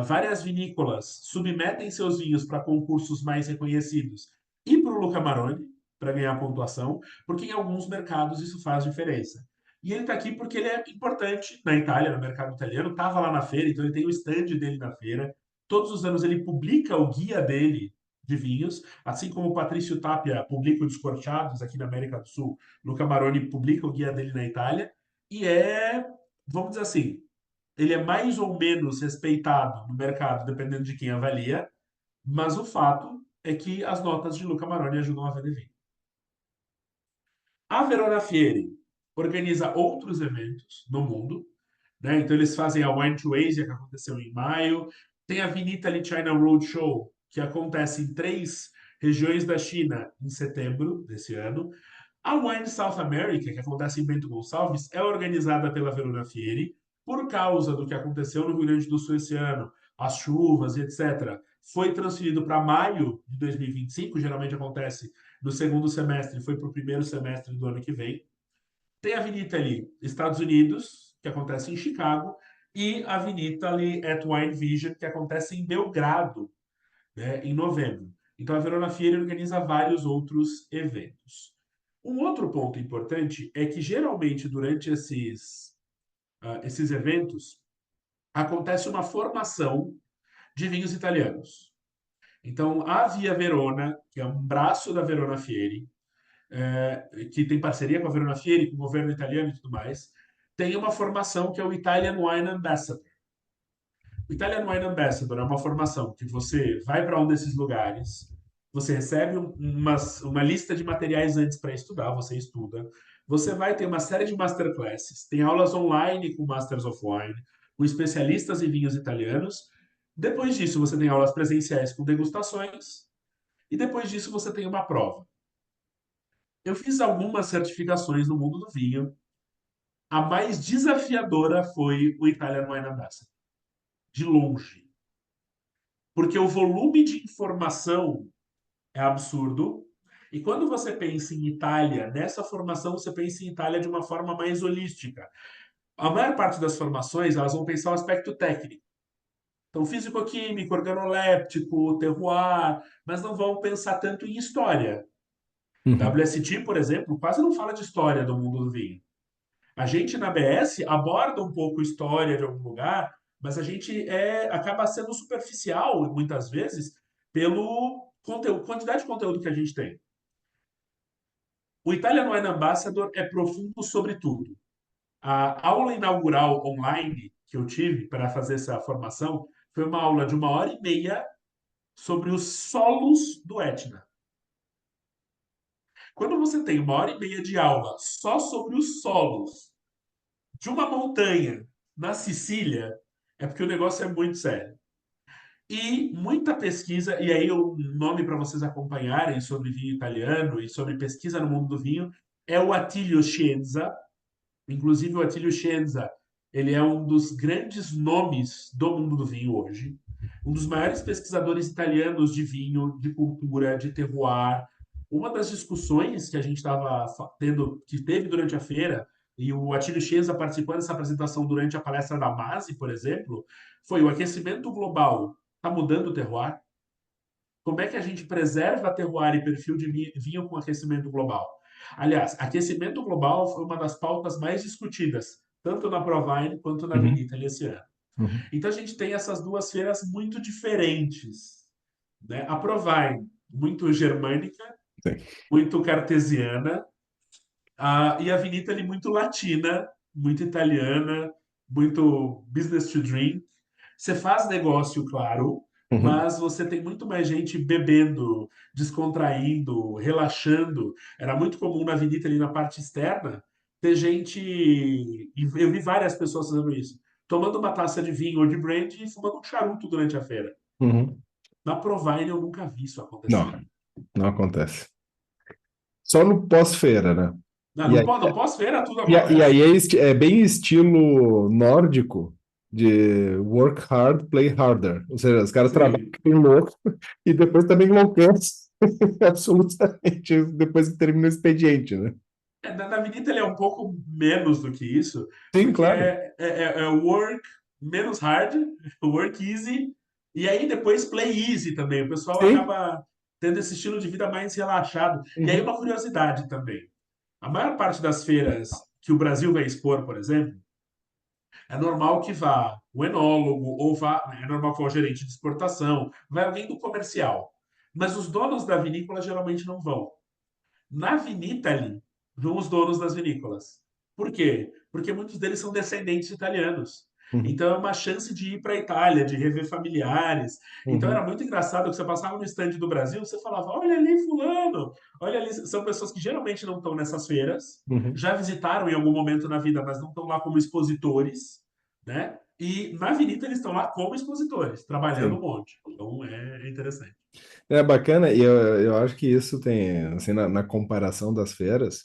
Várias vinícolas submetem seus vinhos para concursos mais reconhecidos e para o Luca Maroni, para ganhar pontuação, porque em alguns mercados isso faz diferença. E ele está aqui porque ele é importante na Itália, no mercado italiano, estava lá na feira, então ele tem o stand dele na feira. Todos os anos ele publica o guia dele de vinhos, assim como o Patrício Tapia publica o Descorteados aqui na América do Sul, Luca Maroni publica o guia dele na Itália, e vamos dizer assim, ele é mais ou menos respeitado no mercado, dependendo de quem avalia, mas o fato é que as notas de Luca Maroni ajudam a vender vinho. A Verona Fieri organiza outros eventos no mundo, né? Então eles fazem a Wine to Asia, que aconteceu em maio, tem a Vinitaly China Roadshow, que acontece em 3 regiões da China em setembro desse ano. A Wine South America, que acontece em Bento Gonçalves, é organizada pela Verona Fieri por causa do que aconteceu no Rio Grande do Sul esse ano, as chuvas e etc. Foi transferido para maio de 2025, geralmente acontece no segundo semestre, foi para o primeiro semestre do ano que vem. Tem a Avenida ali, Estados Unidos, que acontece em Chicago, e a Avenida ali at Wine Vision, que acontece em Belgrado, né, em novembro. Então a Verona Fieri organiza vários outros eventos. Um outro ponto importante é que geralmente durante esses eventos acontece uma formação de vinhos italianos. Então a Via Verona, que é um braço da Verona Fieri, que tem parceria com a Verona Fieri, com o governo italiano e tudo mais, tem uma formação que é o Italian Wine Ambassador. O Italian Wine Ambassador é uma formação que você vai para um desses lugares, você recebe uma lista de materiais antes para estudar, você estuda, você vai ter uma série de masterclasses, tem aulas online com Masters of Wine, com especialistas em vinhos italianos. Depois disso, você tem aulas presenciais com degustações, e depois disso, você tem uma prova. Eu fiz algumas certificações no mundo do vinho. A mais desafiadora foi o Italian Wine Ambassador, de longe. Porque o volume de informação é absurdo. E quando você pensa em Itália, nessa formação você pensa em Itália de uma forma mais holística. A maior parte das formações, elas vão pensar o aspecto técnico. Então, físico-químico, organoléptico, terroir, mas não vão pensar tanto em história. Uhum. WST, por exemplo, quase não fala de história do mundo do vinho. A gente na BS aborda um pouco história de algum lugar, mas a gente acaba sendo superficial muitas vezes pelo conteúdo, quantidade de conteúdo que a gente tem. O Italian Wine Ambassador é profundo sobre tudo. A aula inaugural online que eu tive para fazer essa formação foi uma aula de 1 hora e meia sobre os solos do Etna. Quando você tem 1 hora e meia de aula só sobre os solos de uma montanha na Sicília, é porque o negócio é muito sério. E muita pesquisa, e aí o nome para vocês acompanharem sobre vinho italiano e sobre pesquisa no mundo do vinho é o Attilio Scienza. Inclusive o Attilio Scienza, ele é um dos grandes nomes do mundo do vinho hoje, um dos maiores pesquisadores italianos de vinho, de cultura, de terroir. Uma das discussões que a gente estava tendo, que teve durante a feira, e o Attilio Scienza participou dessa apresentação durante a palestra da Masi, por exemplo, foi o aquecimento global está mudando o terroir? Como é que a gente preserva terroir e perfil de vinho com aquecimento global? Aliás, aquecimento global foi uma das pautas mais discutidas, tanto na Provine quanto na Uhum. Vinitaly esse ano. Uhum. Então a gente tem essas duas feiras muito diferentes. Né? A Provine, muito germânica, Sim. muito cartesiana, e a Vinitaly muito latina, muito italiana, muito business to drink. Você faz negócio, claro, Uhum. mas você tem muito mais gente bebendo, descontraindo, relaxando. Era muito comum na avenida ali na parte externa ter gente, e eu vi várias pessoas fazendo isso, tomando uma taça de vinho ou de brandy e fumando um charuto durante a feira. Uhum. Na Provine eu nunca vi isso acontecer. Não, não acontece. Só no pós-feira, né? Não, E no aí, no pós-feira tudo e aí acontece. é bem estilo nórdico de work hard, play harder. Ou seja, os caras trabalham Sim. que nem louco e depois também enlouquecem absolutamente depois que termina o expediente, né? Na Vinita ele é um pouco menos do que isso, Sim, porque claro. é work menos hard, work easy, e aí depois play easy também. O pessoal Sim. acaba tendo esse estilo de vida mais relaxado. E aí Uhum, uma curiosidade também. A maior parte das feiras que o Brasil vai expor, por exemplo, é normal que vá o enólogo, ou vá, é normal que vá o gerente de exportação, vai alguém do comercial. Mas os donos da vinícola geralmente não vão. Na Vinitaly vão os donos das vinícolas. Por quê? Porque muitos deles são descendentes de italianos. uhum, Então é uma chance de ir para a Itália, de rever familiares. Então era uhum, muito engraçado que você passava no estande do Brasil, você falava: olha ali, Fulano, olha ali. São pessoas que geralmente não estão nessas feiras, uhum. já visitaram em algum momento na vida, mas não estão lá como expositores, né? E na Avenida eles estão lá como expositores, trabalhando um Sim. monte. Então é interessante. É bacana, e eu acho que isso tem, assim, na comparação das feiras,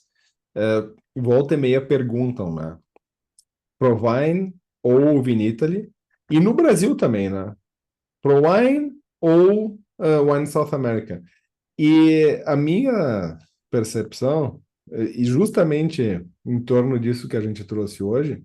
é, volta e meia perguntam, né? Provine ou Vinitaly, e no Brasil também, né? Provine ou Wine South America. E a minha percepção, e justamente em torno disso que a gente trouxe hoje,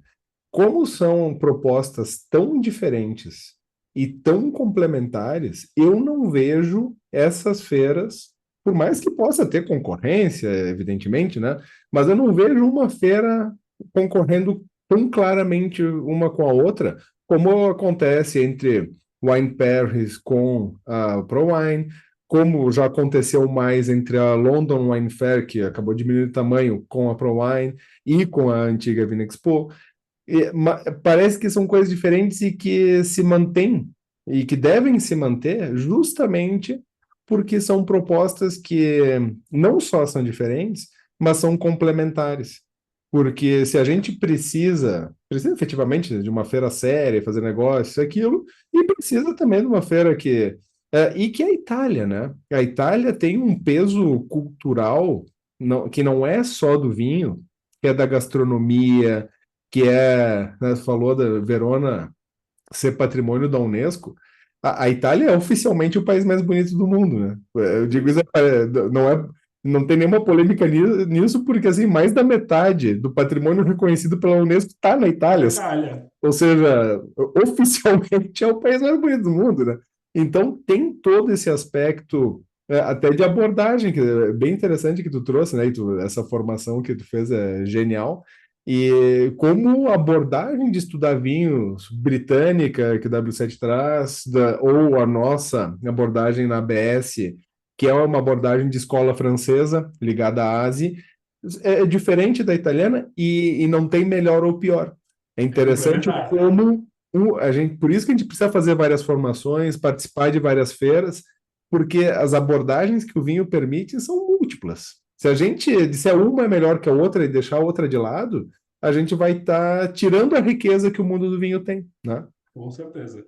como são propostas tão diferentes e tão complementares, eu não vejo essas feiras, por mais que possa ter concorrência, evidentemente, né? Mas eu não vejo uma feira concorrendo tão claramente uma com a outra, como acontece entre Wine Paris com a ProWine, como já aconteceu mais entre a London Wine Fair, que acabou diminuindo de tamanho, com a ProWine e com a antiga Vinexpo. Parece que são coisas diferentes e que se mantêm e que devem se manter justamente porque são propostas que não só são diferentes, mas são complementares. Porque se a gente precisa efetivamente de uma feira séria, fazer negócio, isso, aquilo, e precisa também de uma feira e que é a Itália, né? A Itália tem um peso cultural que não é só do vinho, que é da gastronomia, que é, né, você falou da Verona ser patrimônio da Unesco, a Itália é oficialmente o país mais bonito do mundo, né? Eu digo isso, não tem nenhuma polêmica nisso, porque assim, mais da metade do patrimônio reconhecido pela Unesco está na Na Itália, Itália. ou seja, oficialmente é o país mais bonito do mundo, né? Então tem todo esse aspecto até de abordagem, que é bem interessante que tu trouxe, né? Essa formação que tu fez é genial. E como abordagem de estudar vinhos britânica, que o W7 traz, ou a nossa abordagem na ABS, que é uma abordagem de escola francesa ligada à Ásia, é diferente da italiana e não tem melhor ou pior. É É interessante complementar. como a gente, por isso que a gente precisa fazer várias formações, participar de várias feiras, porque as abordagens que o vinho permite são múltiplas. Se a gente disser uma é melhor que a outra e deixar a outra de lado, a gente vai estar tirando a riqueza que o mundo do vinho tem, né? Com certeza.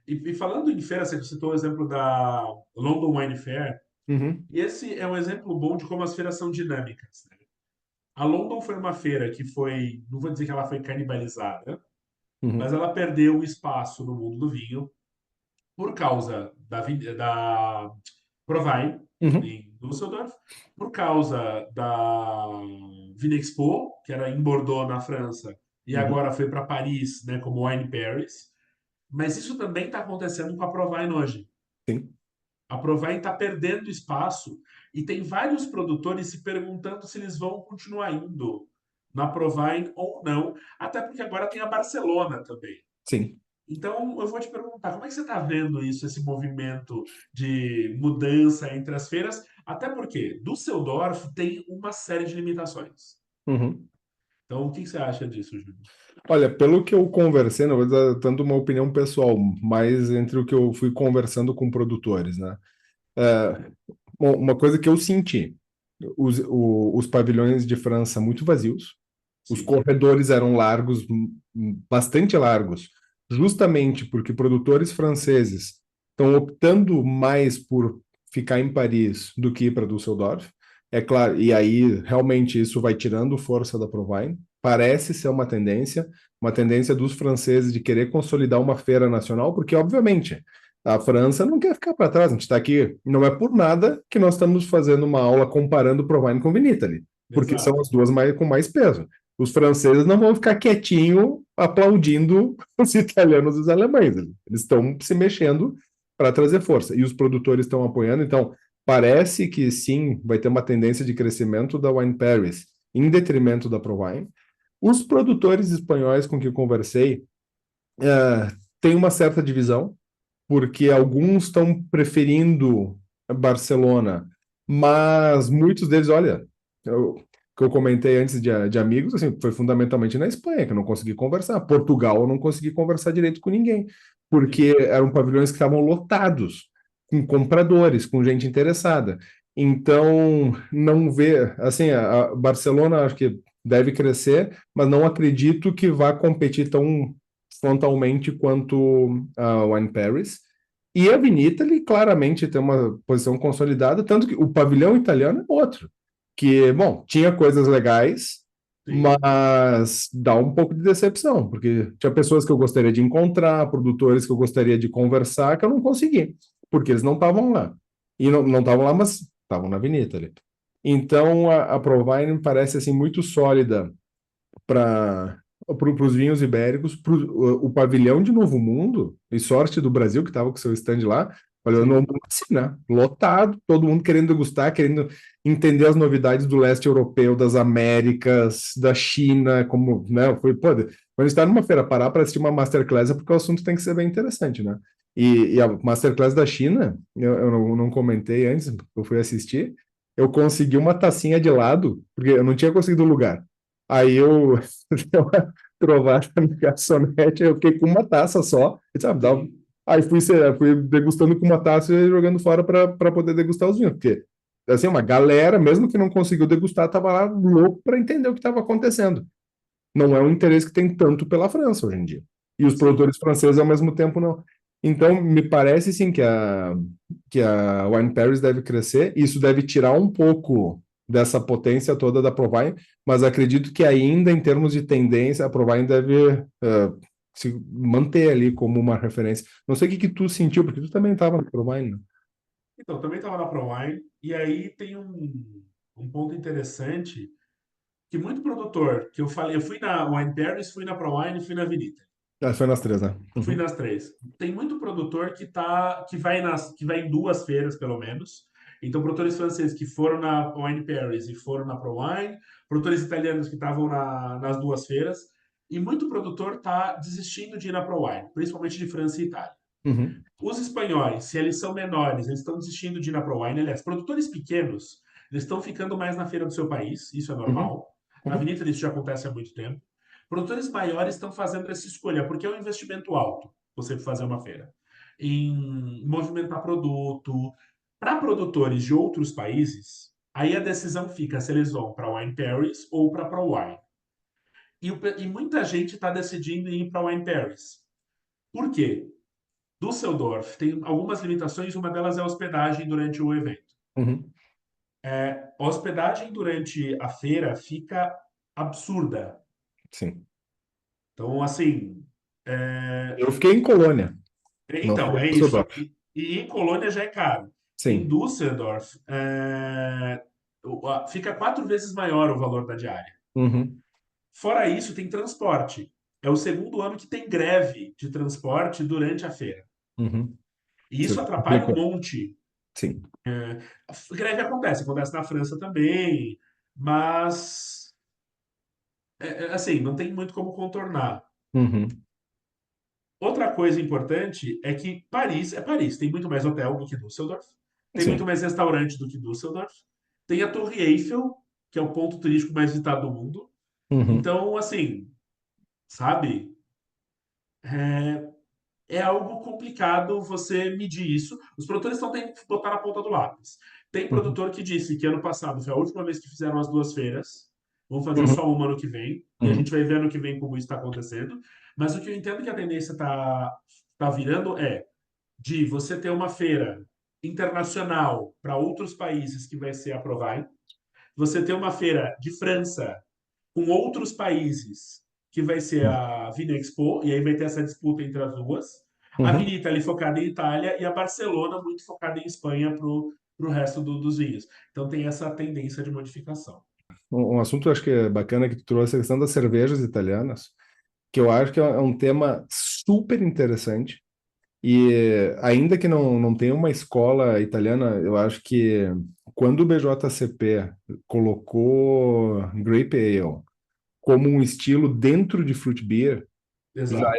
E falando em feira, você citou o exemplo da London Wine Fair, Uhum, e esse é um exemplo bom de como as feiras são dinâmicas, né? A London foi uma feira que foi, não vou dizer que ela foi canibalizada, mas uhum, ela perdeu um espaço no mundo do vinho por causa da Provine, uhum, em Düsseldorf, por causa da Vinexpo, que era em Bordeaux, na França, e uhum. agora foi para Paris, né, como Wine Paris. Mas isso também está acontecendo com a Provine hoje. Sim. A Provine está perdendo espaço e tem vários produtores se perguntando se eles vão continuar indo na Provine ou não, até porque agora tem a Barcelona também. Sim. Então, eu vou te perguntar, como é que você está vendo isso, esse movimento de mudança entre as feiras? Até porque Düsseldorf tem uma série de limitações. Uhum. Então, o que você acha disso, Júlio? Olha, pelo que eu conversei, não vou dar tanto uma opinião pessoal, mas entre o que eu fui conversando com produtores, né? É, bom, uma coisa que eu senti, os pavilhões de França muito vazios, os Sim, corredores eram largos, bastante largos, justamente porque produtores franceses estão optando mais por ficar em Paris do que ir para Düsseldorf. É claro, e aí realmente isso vai tirando força da Provine. Parece ser uma tendência dos franceses de querer consolidar uma feira nacional, porque obviamente a França não quer ficar para trás. A gente está aqui, não é por nada que nós estamos fazendo uma aula comparando Provine com Vinitaly. porque são exato. as duas com mais peso. Os franceses não vão ficar quietinho aplaudindo os italianos e os alemães. Eles estão se mexendo para trazer força. E os produtores estão apoiando. Então, parece que sim, vai ter uma tendência de crescimento da Wine Paris em detrimento da ProWine. Os produtores espanhóis com que eu conversei têm uma certa divisão, porque alguns estão preferindo Barcelona, mas muitos deles, olha, que eu comentei antes de amigos, assim, foi fundamentalmente na Espanha, que eu não consegui conversar. Portugal, eu não consegui conversar direito com ninguém, Sim, porque eram pavilhões que estavam lotados, com compradores, com gente interessada. Então, não vê, assim, a Barcelona acho que deve crescer, mas não acredito que vá competir tão frontalmente quanto a Wine Paris. E a Vinitaly claramente tem uma posição consolidada, tanto que o pavilhão italiano é outro, que, bom, tinha coisas legais, sim, mas dá um pouco de decepção, porque tinha pessoas que eu gostaria de encontrar, produtores que eu gostaria de conversar, que eu não consegui, porque eles não estavam lá. E não estavam lá, mas estavam na Vinitaly. Então, a Provine me parece assim, muito sólida para os vinhos ibéricos, o pavilhão de Novo Mundo, e sorte do Brasil, que estava com seu stand lá, olha, o Novo sim. Mundo assim, né? Lotado, todo mundo querendo degustar, querendo entender as novidades do leste europeu, das Américas, da China, como, né? Foi, pô, quando a gente está numa feira parar para assistir uma masterclass é porque o assunto tem que ser bem interessante, né? E a masterclass da China, eu não comentei antes, eu fui assistir, eu consegui uma tacinha de lado, porque eu não tinha conseguido lugar. Aí eu dei uma trovada na garçonete, eu fiquei com uma taça só. Sabe, Sim. aí fui degustando com uma taça e jogando fora para poder degustar os vinhos. Porque, assim, uma galera, mesmo que não conseguiu degustar, estava lá louco para entender o que estava acontecendo. Não é um interesse que tem tanto pela França hoje em dia. E os Sim, produtores franceses, ao mesmo tempo, não. Então, me parece, sim, que a Wine Paris deve crescer. Isso deve tirar um pouco dessa potência toda da Provine, mas acredito que ainda, em termos de tendência, a Provine deve se manter ali como uma referência. Não sei o que tu sentiu, porque tu também estava na Provine, né? então, também estava na ProWine, e aí tem um ponto interessante, que muito produtor, que eu falei, eu fui na Wine Paris, fui na ProWine e fui na Vinita. Ah, foi nas três, né? Fui Uhum, nas três. Tem muito produtor que vai em duas feiras, pelo menos. Então, produtores franceses que foram na Wine Paris e foram na ProWine, produtores italianos que estavam nas duas feiras, e muito produtor está desistindo de ir na ProWine, principalmente de França e Itália. uhum, Os espanhóis, se eles são menores, eles estão desistindo de ir na ProWine. Aliás, produtores pequenos, eles estão ficando mais na feira do seu país, isso é uhum, normal. Na uhum, Avenida isso já acontece há muito tempo. Produtores maiores estão fazendo essa escolha, porque é um investimento alto você fazer uma feira. Em movimentar produto. Para produtores de outros países, aí a decisão fica se eles vão para Wine Paris ou para ProWine. E muita gente está decidindo ir para Wine Paris. Por quê? Düsseldorf tem algumas limitações, uma delas é a hospedagem durante o evento. uhum. A hospedagem durante a feira fica absurda. Sim. Então, assim, é, Eu fiquei em Colônia, não então, fiquei em é isso. Düsseldorf. E em Colônia já é caro. Em Sim. Düsseldorf, fica 4 vezes maior o valor da diária. Uhum, Fora isso, tem transporte. É o segundo ano que tem greve de transporte durante a feira. uhum. E Isso isso atrapalha um complica. monte. Sim. A greve acontece na França também, mas assim, não tem muito como contornar. Uhum. Outra coisa importante é que Paris é Paris, tem muito mais hotel do que Düsseldorf, tem muito Sim. mais restaurante do que Düsseldorf, tem a Torre Eiffel, que é o ponto turístico mais visitado do mundo. Uhum. Então, assim, sabe, é algo complicado você medir isso. Os produtores estão tendo que botar na ponta do lápis. Tem Uhum. produtor que disse que ano passado foi a última vez que fizeram as duas feiras, vão fazer Uhum. só uma ano que vem, e a gente Uhum. vai ver ano que vem como isso está acontecendo. Mas o que eu entendo que a tendência tá virando é de você ter uma feira internacional para outros países que vai ser a Provine, você ter uma feira de França com outros países, que vai ser a Vinexpo, e aí vai ter essa disputa entre as duas. A Uhum. Vinita ali focada em Itália e a Barcelona muito focada em Espanha para o resto dos vinhos. Então tem essa tendência de modificação. um assunto acho que é bacana que tu trouxe, a questão das cervejas italianas, que eu acho que é um tema super interessante. E ainda que não tenha uma escola italiana, eu acho que quando o BJCP colocou Grape Ale como um estilo dentro de fruit beer, já Exato.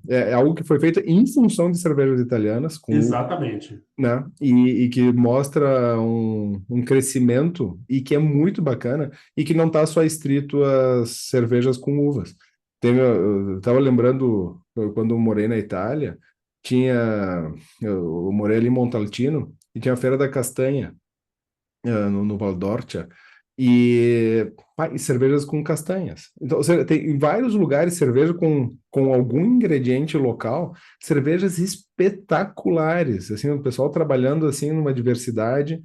é é algo que foi feito em função de cervejas italianas, Exatamente. né? E que mostra um crescimento e que é muito bacana e que não está só estrito às cervejas com uvas. Eu estava lembrando quando eu morei na Itália, eu morei ali em Montaltino e tinha a Feira da Castanha no Valdorcia, e cervejas com castanhas. Então, você tem em vários lugares cerveja com algum ingrediente local, cervejas espetaculares, assim, o pessoal trabalhando assim numa diversidade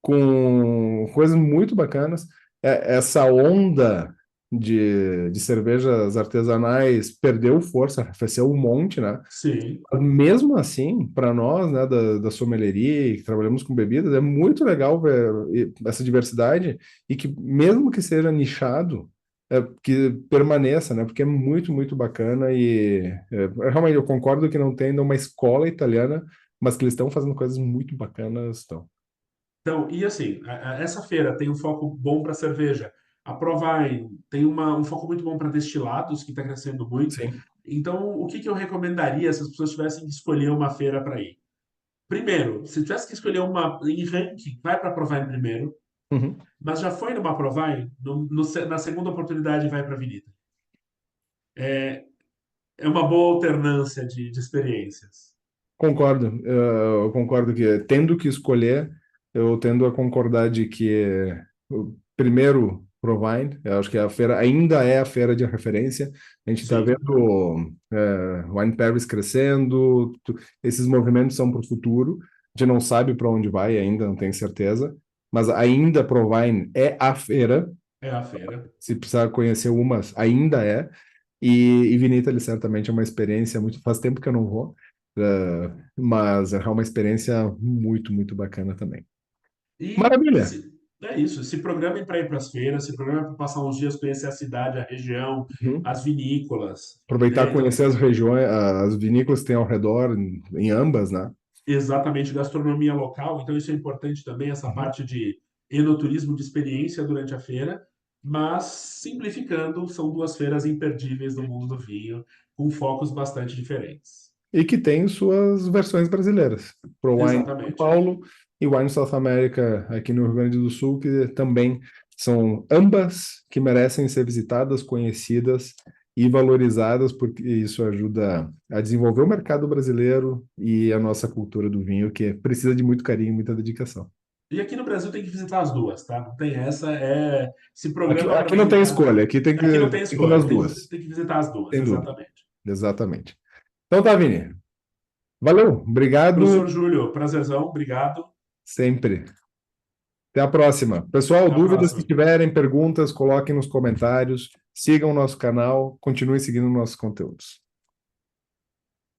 com coisas muito bacanas. Essa onda de cervejas artesanais perdeu força, arrefeceu um monte, né? Sim. Mesmo assim, para nós, né, da sommelieria, que trabalhamos com bebidas, é muito legal ver essa diversidade e que, mesmo que seja nichado, que permaneça, né? Porque é muito, muito bacana realmente eu concordo que não tem ainda uma escola italiana, mas que eles estão fazendo coisas muito bacanas, estão. Então, e assim, essa feira tem um foco bom para cerveja. A Provine tem um foco muito bom para destilados, que está crescendo muito. Sim. Então, o que que eu recomendaria se as pessoas tivessem que escolher uma feira para ir? Primeiro, se tivesse que escolher uma em ranking, vai para a Provine primeiro, Uhum. mas já foi numa Provine, na segunda oportunidade vai para a Avenida. É uma boa alternância de experiências. Concordo. Eu concordo que, tendo que escolher, eu tendo a concordar de que, o primeiro, Provine, eu acho que a feira ainda é a feira de referência. A gente está Sim. vendo Wine Paris crescendo, esses movimentos são para o futuro. A gente não sabe para onde vai ainda, não tem certeza, mas ainda Provine é a feira. É a feira. Se precisar conhecer umas, ainda é. E Vinita, ele certamente é uma experiência muito. Faz tempo que eu não vou, mas é uma experiência muito, muito bacana também. E Maravilha! é isso. Se programem para ir para as feiras, se programem para passar uns dias, conhecer a cidade, a região, Uhum. as vinícolas, Aproveitar né? Então, conhecer as regiões, as vinícolas que tem ao redor, em ambas, né? exatamente, gastronomia local. Então, isso é importante também, essa Uhum. parte de enoturismo de experiência durante a feira. Mas, simplificando, são duas feiras imperdíveis do mundo do vinho, com focos bastante diferentes. E que tem suas versões brasileiras. Pro Wine São Exatamente. Paulo e Wine South America aqui no Rio Grande do Sul, que também são ambas que merecem ser visitadas, conhecidas e valorizadas, porque isso ajuda a desenvolver o mercado brasileiro e a nossa cultura do vinho, que precisa de muito carinho e muita dedicação. E aqui no Brasil tem que visitar as duas, tá? Não tem essa, se Aqui, programa para aqui não tem visitar. escolha, aqui Aqui não tem tem que ir nas escolha, duas, tem que visitar as duas, sem dúvida. exatamente. Exatamente. Então tá, Vini. Valeu, obrigado Professor Júlio, prazerzão, obrigado. sempre. Até a próxima. Pessoal, Até a dúvidas que próxima. tiverem, perguntas, coloquem nos comentários. Sigam o nosso canal, continuem seguindo nossos conteúdos.